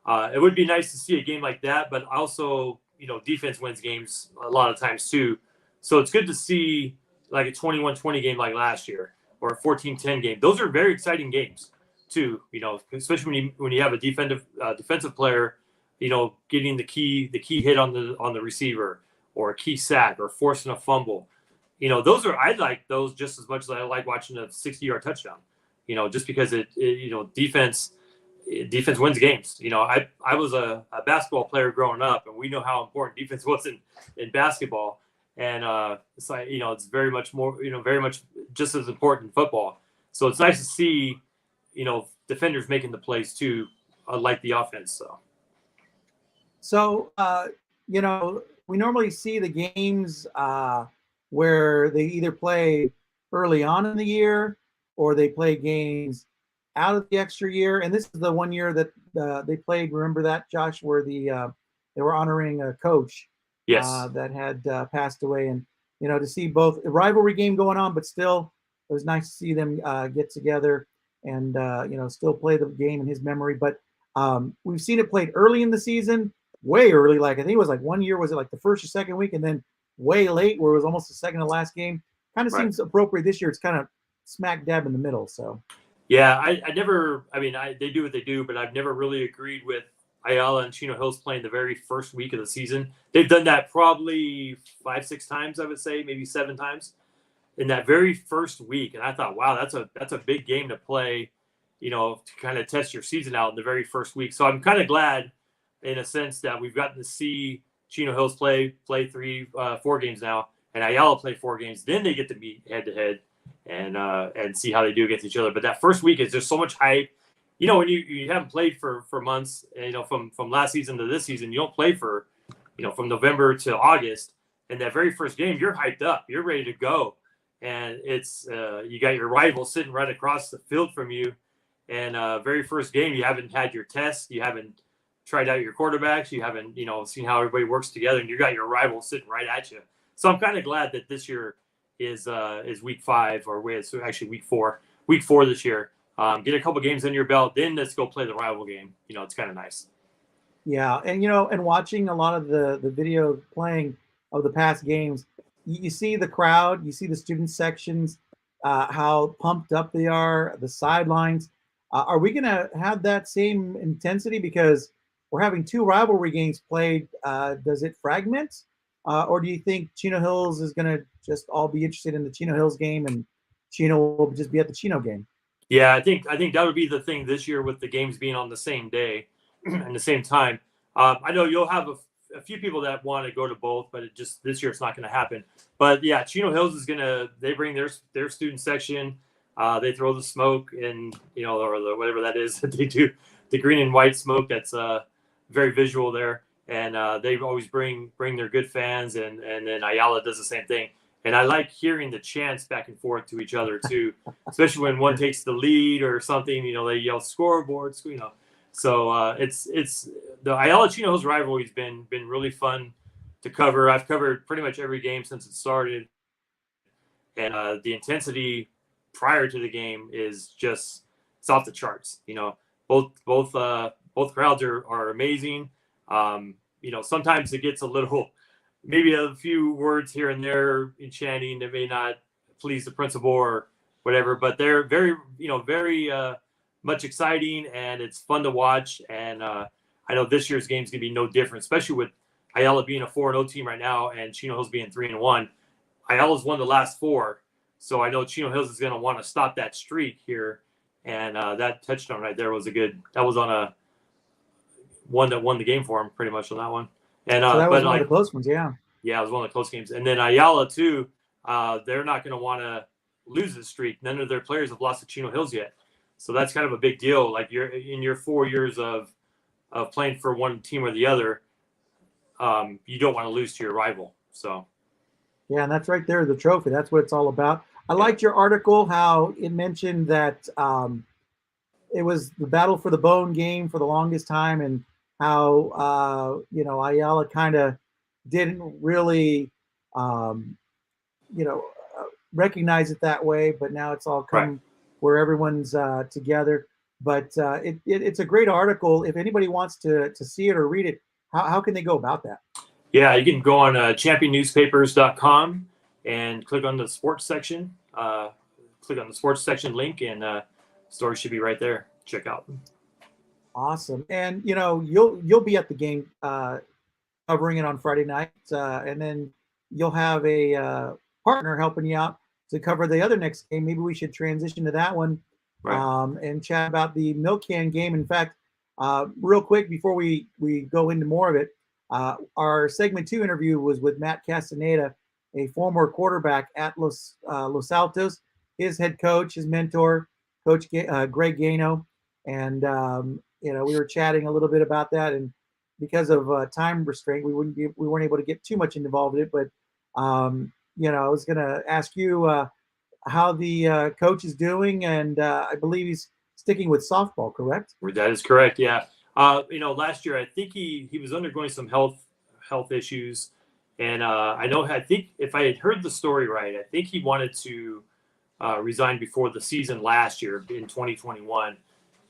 it would be nice to see a game like that, but also, you know, defense wins games a lot of times too. So it's good to see like a 21-20 game like last year, or a 14-10 game. Those are very exciting games too, you know, especially when you have a defensive player, you know, getting the key hit on the receiver, or a key sack, or forcing a fumble. You know, I like those just as much as I like watching a 60-yard touchdown. You know, just because it you know, defense wins games. You know, I was a basketball player growing up, and we know how important defense was in basketball. And it's like, you know, it's very much just as important in football. So it's nice to see, you know, defenders making the plays too, like the offense. So you know, we normally see the games where they either play early on in the year, or they play games out of the extra year. And this is the 1 year that they played. Remember that, Josh, where they were honoring a coach that had passed away. And, you know, to see both a rivalry game going on, but still it was nice to see them get together and, you know, still play the game in his memory. But we've seen it played early in the season, way early. Like I think it was like 1 year, was it like the first or second week, and then way late where it was almost the second to last game. Kind of seems appropriate this year. It's kind of smack dab in the middle. So yeah, I never, I mean, they do what they do, but I've never really agreed with Ayala and Chino Hills playing the very first week of the season. They've done that probably 5-6 times, I would say, maybe 7 times in that very first week. And I thought, wow, that's a big game to play, you know, to kind of test your season out in the very first week. So I'm kind of glad in a sense that we've gotten to see Chino Hills play 4 games now, and Ayala play 4 games. Then they get to meet head to head and see how they do against each other. But that first week is just so much hype. You know, when you haven't played for months, you know, from last season to this season, you don't play for, you know, from November to August. And that very first game, you're hyped up, you're ready to go, and it's you got your rival sitting right across the field from you. And very first game, you haven't had your test, you haven't tried out your quarterbacks, you haven't, you know, seen how everybody works together, and you got your rival sitting right at you. So I'm kind of glad that this year is week 5, or it's actually week 4 this year. Get a couple games under your belt, then let's go play the rival game. You know, it's kind of nice. Yeah, and you know, and watching a lot of the video playing of the past games, you see the crowd, you see the student sections, how pumped up they are, the sidelines. Are we going to have that same intensity because we're having 2 rivalry games played? Does it fragment, or do you think Chino Hills is going to just all be interested in the Chino Hills game, and Chino will just be at the Chino game? Yeah, I think that would be the thing this year with the games being on the same day and the same time. I know you'll have a few people that want to go to both, but this year it's not going to happen. But yeah, Chino Hills they bring their student section, they throw the smoke and, you know, or the whatever that is that they do, the green and white smoke that's very visual there, and they always bring their good fans, and then Ayala does the same thing. And I like hearing the chants back and forth to each other too, especially when one takes the lead or something. You know, they yell scoreboard, you know. So it's the Ayala Chino Hills rivalry has been really fun to cover. I've covered pretty much every game since it started, and the intensity prior to the game is just it's off the charts. Both crowds are amazing. Sometimes it gets a little, maybe a few words here and there in chanting that may not please the principal or whatever, but they're very much exciting, and it's fun to watch. And I know this year's game is going to be no different, especially with Ayala being a 4-0 team right now and Chino Hills being 3-1. Ayala's won the last 4, so I know Chino Hills is going to want to stop that streak here. And that touchdown right there was that was on a one that won the game for him pretty much on that one. And so that was one of the close ones, yeah. Yeah, it was one of the close games. And then Ayala too, they're not going to want to lose the streak. None of their players have lost to Chino Hills yet. So that's kind of a big deal. Like you're in your 4 years of playing for one team or the other, you don't want to lose to your rival. So yeah, and that's right there, the trophy. That's what it's all about. I liked your article, how it mentioned that it was the battle for the bone game for the longest time, and how Ayala kind of didn't really recognize it that way, but now it's all come where everyone's together. But it's a great article. If anybody wants to see it or read it, how can they go about that? Yeah, you can go on championnewspapers.com and click on the sports section. Click on the sports section link, and story should be right there. Check out. Awesome. And you'll be at the game covering it on Friday night, and then you'll have a partner helping you out to cover the other next game. Maybe we should transition to that one, and chat about the milk can game. In fact, real quick before we go into more of it, our segment 2 interview was with Matt Castaneda, a former quarterback at Los Altos, his head coach, his mentor, Coach Greg Gano, and we were chatting a little bit about that. And because of time restraint, we weren't able to get too much involved in it. But I was going to ask you how the coach is doing, and I believe he's sticking with softball, correct? That is correct. Yeah. Last year I think he was undergoing some health issues, and I think if I had heard the story right, I think he wanted to resign before the season last year in 2021.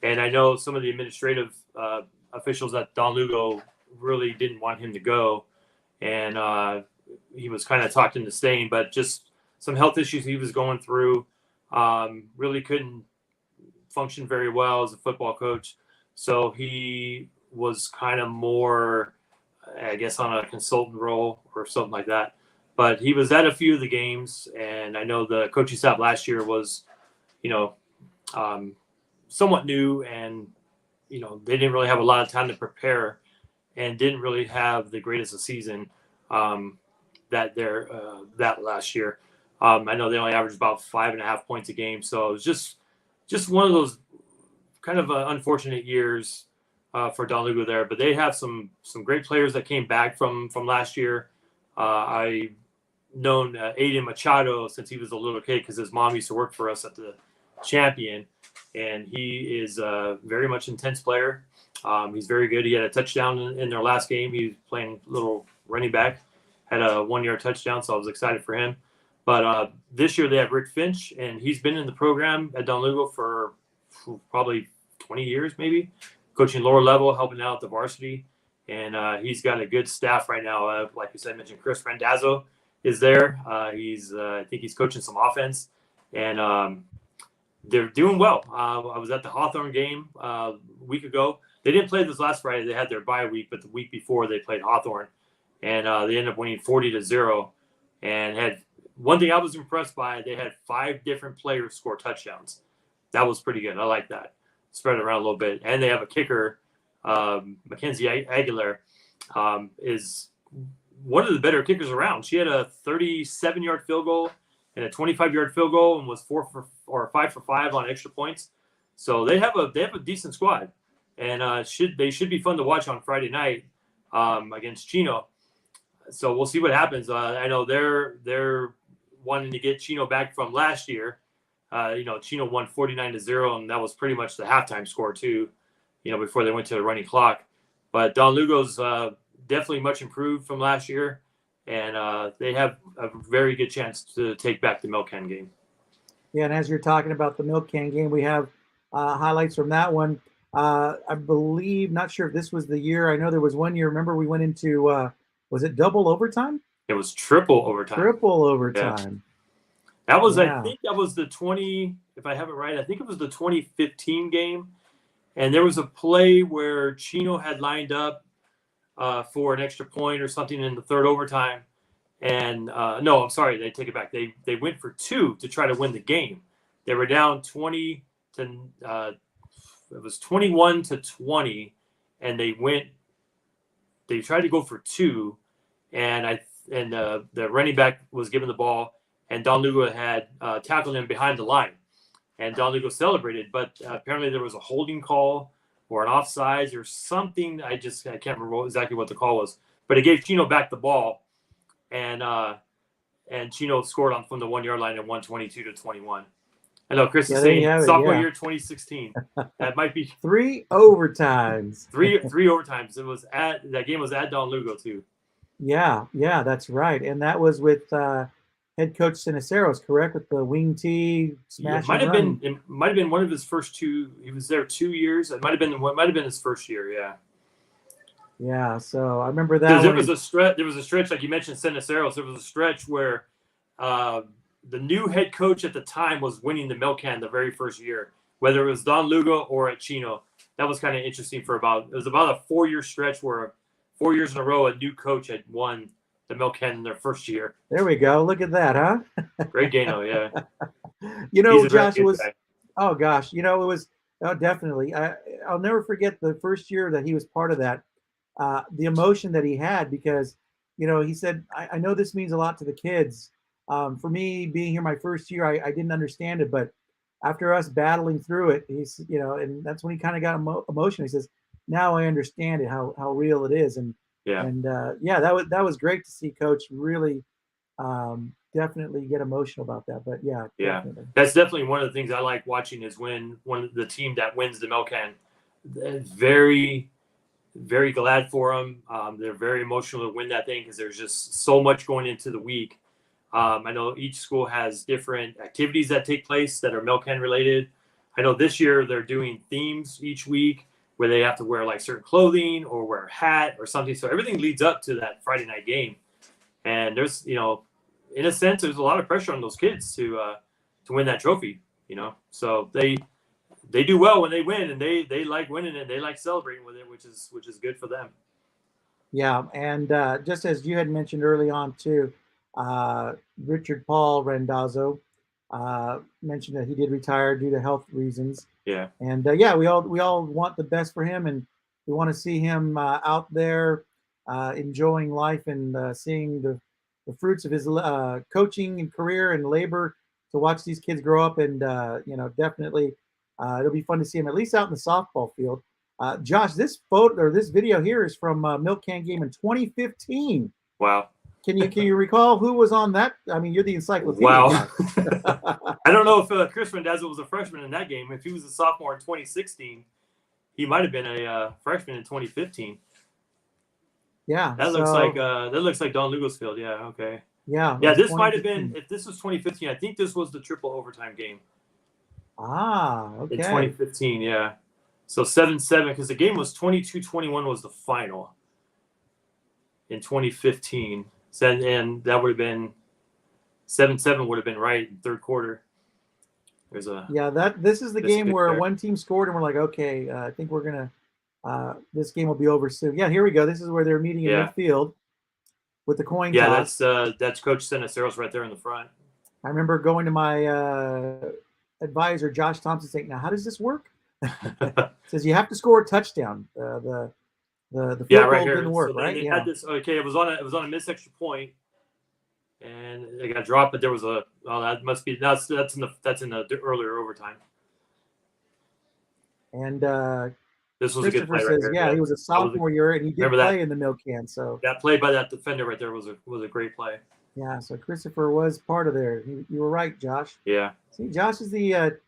And I know some of the administrative officials at Don Lugo really didn't want him to go, and he was kind of talked into staying, but just some health issues he was going through, really couldn't function very well as a football coach. So he was kind of more, I guess, on a consultant role or something like that. But he was at a few of the games, and I know the coaching staff last year was, somewhat new, and they didn't really have a lot of time to prepare, and didn't really have the greatest of season that last year. I know they only averaged about 5.5 points a game, so it was just one of those kind of unfortunate years for Don Lugo there. But they have some great players that came back from last year. I known Aiden Machado since he was a little kid, because his mom used to work for us at the Champion, and he is a very much intense player. He's very good. He had a touchdown in their last game. He was playing little running back, had a 1-yard touchdown, so I was excited for him. But this year they have Rick Finch, and he's been in the program at Don Lugo for probably 20 years, maybe, coaching lower level, helping out the varsity. And he's got a good staff right now. Like you said, I mentioned Chris Randazzo is there. I think he's coaching some offense, and they're doing well. I was at the Hawthorne game a week ago. They didn't play this last Friday. They had their bye week, but the week before they played Hawthorne, and they ended up winning 40-0. And had one thing I was impressed by, they had 5 different players score touchdowns. That was pretty good. I like that. Spread it around a little bit. And they have a kicker, Mackenzie Aguilar, is one of the better kickers around. She had a 37-yard field goal and a 25-yard field goal, and was 5 for 5 on extra points. So they have a decent squad, and they should be fun to watch on Friday night against Chino. So we'll see what happens. I know they're wanting to get Chino back from last year. Chino won 49-0, and that was pretty much the halftime score too. before they went to the running clock. But Don Lugo's definitely much improved from last year, and they have a very good chance to take back the milk can game. Yeah, and as you're talking about the milk can game, we have highlights from that one. I believe, not sure if this was the year. I know there was one year. Remember, we went into was it double overtime? It was triple overtime. Triple overtime. Yeah. That was, I think that was the 20. If I have it right, I think it was the 2015 game, and there was a play where Chino had lined up for an extra point or something in the third overtime. And no, I'm sorry, they take it back. They went for 2 to try to win the game. They were down 20 to it was 21-20, and they tried to go for 2, and the running back was given the ball, and Don Lugo had tackled him behind the line, and Don Lugo celebrated, but apparently there was a holding call or an offsides or something. I can't remember exactly what the call was, but it gave Chino back the ball. And Chino scored from the 1 yard line and won 22-21. I know Chris is saying sophomore year 2016. That might be 3 overtimes. Three overtimes. That game was at Don Lugo too. Yeah, that's right. And that was with head coach Siniceros, correct? With the wing tee smash. It might have been one of his first 2. He was there 2 years. It might have been his first year. Yeah. Yeah, so I remember that. There was a stretch, like you mentioned, Siniceros. There was a stretch where the new head coach at the time was winning the milk can the very first year, whether it was Don Lugo or at Chino. That was kind of interesting it was about a 4-year stretch where 4 years in a row a new coach had won the milk can in their first year. There we go. Look at that, huh? Great Gano, yeah. Josh, it was guy. Oh gosh, it was definitely. I'll never forget the first year that he was part of that. The emotion that he had, because he said, I know this means a lot to the kids. For me, being here my first year, I didn't understand it, but after us battling through it, he's and that's when he kind of got emotional. He says, now I understand it, how real it is. And that was great to see Coach really definitely get emotional about that. But definitely. That's definitely one of the things I like watching, is when the team that wins the milk can, very, very glad for them. They're very emotional to win that thing, because there's just so much going into the week. I know each school has different activities that take place that are milk can related. I know this year they're doing themes each week where they have to wear like certain clothing or wear a hat or something. So everything leads up to that Friday night game. And there's, in a sense, there's a lot of pressure on those kids to win that trophy, So they do well when they win, and they like winning it. They like celebrating with it, which is good for them. Yeah, and just as you had mentioned early on too, Richard Paul Randazzo mentioned that he did retire due to health reasons. Yeah. And we all want the best for him, and we want to see him out there enjoying life and seeing the fruits of his coaching and career and labor to watch these kids grow up. And definitely it'll be fun to see him at least out in the softball field. Josh, this video here is from Milk Can game in 2015. Wow. Can you recall who was on that? I mean, you're the encyclopedia. Wow. I don't know if Chris Randazzo was a freshman in that game. If he was a sophomore in 2016, he might have been a freshman in 2015. Yeah. That looks like Don Lugo's field. Yeah. Okay. Yeah. Yeah. This might have been, if this was 2015, I think this was the triple overtime game. Ah. Okay. In 2015. Yeah. So 7-7, because the game was 22-21 was the final in 2015. And that would have been 7-7 would have been right in third quarter. This is the game where one team scored and we're like, okay, I think we're gonna this game will be over soon. Yeah, here we go. This is where they're meeting in midfield with the coin toss. That's Coach Siniceros right there in the front. I remember going to my advisor Josh Thompson saying, "Now, how does this work?" Says you have to score a touchdown. The field goal right here didn't work, so right? They had this. Okay, it was on a missed extra point, and it got dropped. But there was that must be that's in the earlier overtime. And this was a good play right here. He was a sophomore year, and he did play in the milk can. So that play by that defender right there was a great play. Yeah, so Christopher was part of there. You were right, Josh. Yeah. See, Josh is the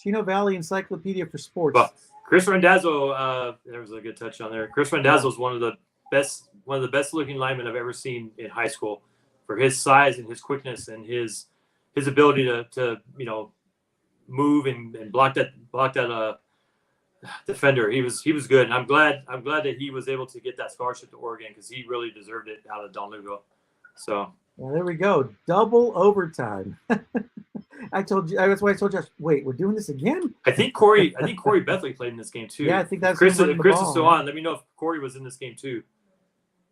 Chino Valley Encyclopedia for Sports. Well, Chris Randazzo, there was a good touch on there. Chris Randazzo is one of the best looking linemen I've ever seen in high school, for his size and his quickness and his ability to move and block that defender. He was good, and I'm glad that he was able to get that scholarship to Oregon, because he really deserved it out of Don Lugo. So there we go, double overtime. I told you, that's why I told you. Wait, we're doing this again? I think Corey Bethley played in this game too. Yeah, I think that's Chris. If Chris ball, is still on, let me know if Corey was in this game too.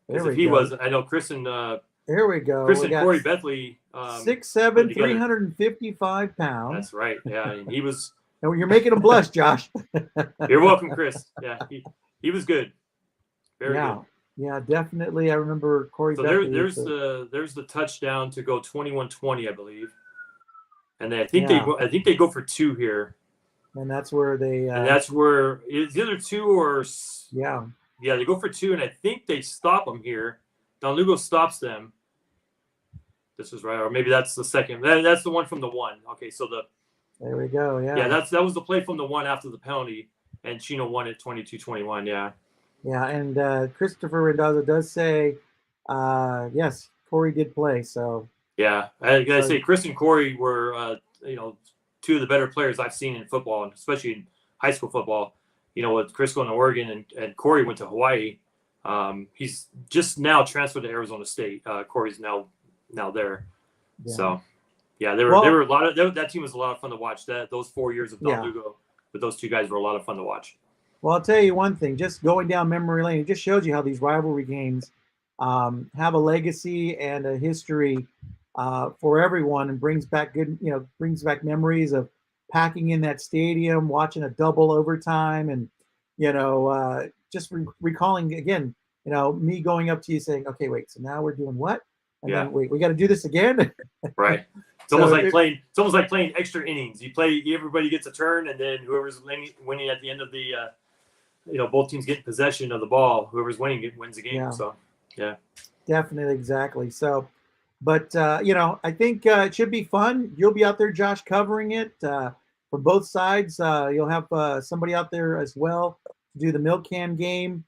Because if he was, I know Chris and there we go. Chris and Corey Bethley, 6'7", 355 pounds. That's right. Yeah, and he was. And you're making him blush, Josh. You're welcome, Chris. Yeah, he was good. Very good. Yeah, definitely. I remember Corey. So Bethley, there's the touchdown to go 21-20, I believe. And I think they go for 2 here. And that's where they. And that's where it's either 2 or. Yeah, they go for 2, and I think they stop them here. Don Lugo stops them. This is right, or maybe that's the second. That's the one from the 1. Okay, so there we go. Yeah. Yeah, that was the play from the 1 after the penalty, and Chino won it 22-21. Yeah. Yeah, and Christopher Randazzo does say, yes, Corey did play. So. Yeah, I gotta say, Chris and Corey were, 2 of the better players I've seen in football, and especially in high school football. With Chris going to Oregon and Corey went to Hawaii. He's just now transferred to Arizona State. Corey's now there. Yeah. So, yeah, they were a lot of that team was a lot of fun to watch. Those 4 years of Don Lugo with those 2 guys were a lot of fun to watch. Well, I'll tell you one thing. Just going down memory lane, it just shows you how these rivalry games have a legacy and a history for everyone, and brings back brings back memories of packing in that stadium, watching a double overtime, and just recalling again, me going up to you saying, okay, wait, so now we're doing what? And then wait, we got to do this again. Right. It's almost like playing. It's almost like playing extra innings. You play, everybody gets a turn, and then whoever's winning at the end of the, both teams get possession of the ball. Whoever's winning wins the game. Yeah. So, yeah. Definitely, exactly. So, but I think it should be fun. You'll be out there, Josh, covering it for both sides. You'll have somebody out there as well to do the milk can game.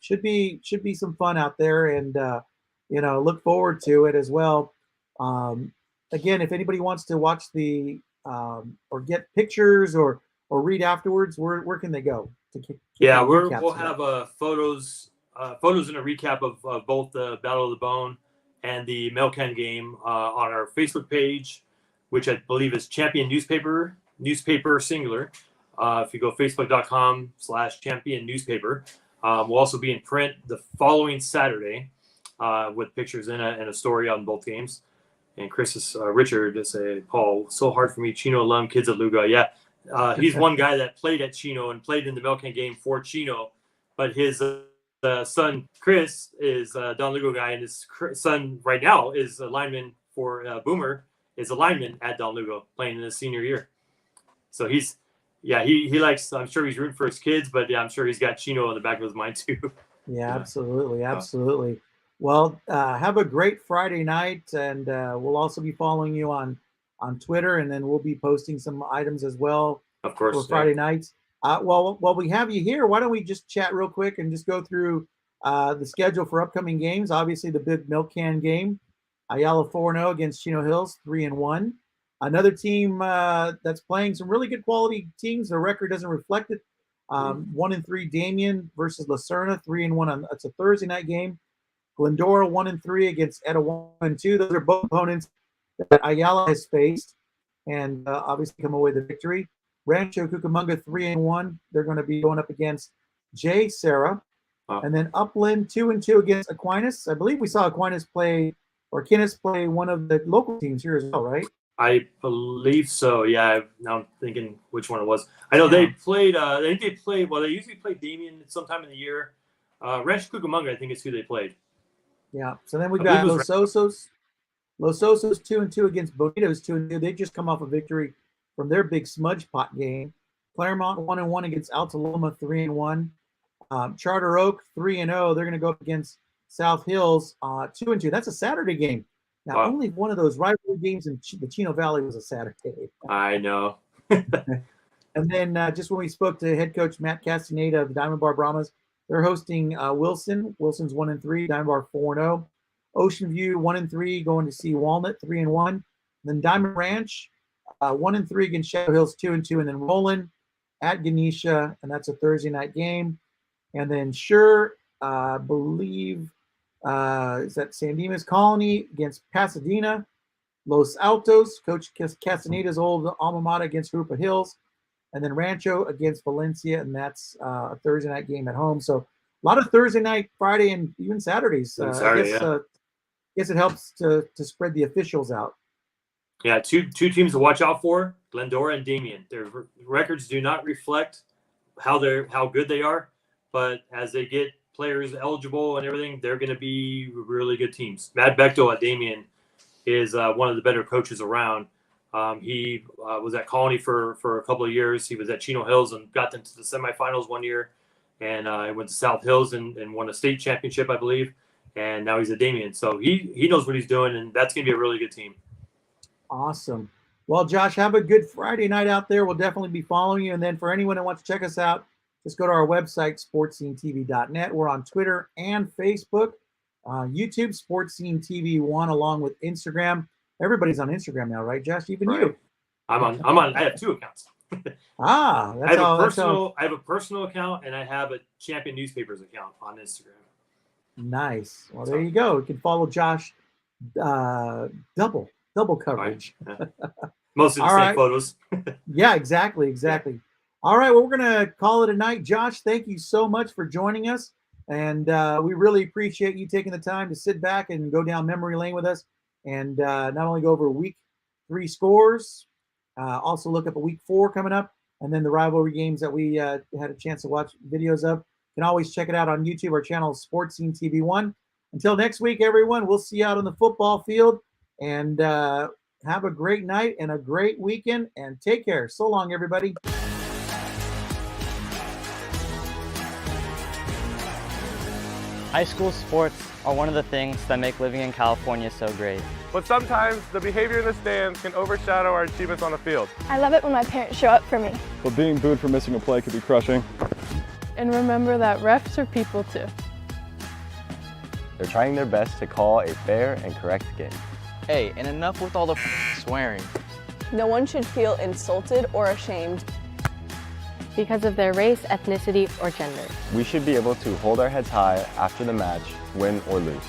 Should be some fun out there, and look forward to it as well. Again, if anybody wants to watch the or get pictures or read afterwards, where can they go? We'll have photos and a recap of both the Battle of the Bone and the milk can game on our Facebook page, which I believe is Champion Newspaper singular. If you go facebook.com/Champion Newspaper, we'll also be in print the following Saturday with pictures and a story on both games. And Chris's Richard to say, Paul, so hard for me, Chino alum, kids at Luga. Yeah, he's one guy that played at Chino and played in the milk can game for Chino, but his son Chris is a Don Lugo guy, and his son right now is a lineman for Boomer, is a lineman at Don Lugo playing in his senior year. So he likes, I'm sure he's rooting for his kids, but yeah, I'm sure he's got Chino in the back of his mind too. Yeah, absolutely. Well, have a great Friday night, and we'll also be following you on Twitter, and then we'll be posting some items as well, of course, for Friday nights. While we have you here, why don't we just chat real quick and just go through the schedule for upcoming games? Obviously, the big milk can game, Ayala 4-0 against Chino Hills, 3-1. Another team that's playing some really good quality teams. Their record doesn't reflect it. 1-3 Damien versus La Serna, 3-1. It's a Thursday night game. Glendora 1-3 against Etta 1-2. Those are both opponents that Ayala has faced, and obviously come away with the victory. Rancho Cucamonga 3-1. They're going to be going up against Jay Sarah. And then Upland 2-2 against Aquinas. I believe we saw Aquinas play, or Kinnis play, one of the local teams here as well, right? I believe so. Yeah. Now I'm thinking which one it was. I know they played. They usually play Damien sometime in the year. Rancho Cucamonga, I think, is who they played. Yeah. So then we've got Los Osos. Los Osos 2-2 against Bonitos 2-2. They just come off a victory from their big smudge pot game. Claremont 1-1 against Altaloma 3-1. Charter Oak 3-0. They're going to go up against South Hills 2-2. That's a Saturday game. Now, only one of those rivalry games in the Chino Valley was a Saturday. I know. And then just when we spoke to head coach Matt Castaneda of the Diamond Bar Brahmas, they're hosting Wilson. Wilson's 1-3, Diamond Bar 4-0. Ocean View 1-3, going to see Walnut 3-1. Then Diamond Ranch 1-3 against Shadow Hills 2-2, and then Roland at Ganesha, and that's a Thursday night game. And then Sure, I believe, is that San Dimas Colony against Pasadena. Los Altos, Coach Castaneda's old alma mater against Rupa Hills. And then Rancho against Valencia, and that's a Thursday night game at home. So a lot of Thursday night, Friday, and even Saturdays. I guess it helps to spread the officials out. Yeah, two teams to watch out for: Glendora and Damien. Their records do not reflect how good they are, but as they get players eligible and everything, they're going to be really good teams. Matt Bechtel at Damien is one of the better coaches around. He was at Colony for a couple of years. He was at Chino Hills and got them to the semifinals one year, and he went to South Hills and won a state championship, I believe. And now he's at Damien, so he knows what he's doing, and that's going to be a really good team. Awesome. Well, Josh, have a good Friday night out there. We'll definitely be following you. And then for anyone that wants to check us out, just go to our website, sportscenetv.net. We're on Twitter and Facebook, YouTube, Sports Scene TV 1, along with Instagram. Everybody's on Instagram now, right, Josh? Even you. I'm on. I have two accounts. I have a personal account, and I have a Champion Newspapers account on Instagram. Nice. Well, there you go. You can follow Josh. Double coverage. Right. Yeah. Mostly the same photos. Yeah, exactly. All right, well, we're going to call it a night. Josh, thank you so much for joining us. And we really appreciate you taking the time to sit back and go down memory lane with us and not only go over week 3 scores, also look up a week 4 coming up, and then the rivalry games that we had a chance to watch videos of. You can always check it out on YouTube. Our channel is Sports Scene TV 1. Until next week, everyone, we'll see you out on the football field. And have a great night and a great weekend, and take care. So long, everybody. High school sports are one of the things that make living in California so great. But sometimes the behavior in the stands can overshadow our achievements on the field. I love it when my parents show up for me. But being booed for missing a play could be crushing. And remember that refs are people too. They're trying their best to call a fair and correct game. Hey, and enough with all the swearing. No one should feel insulted or ashamed because of their race, ethnicity, or gender. We should be able to hold our heads high after the match, win or lose.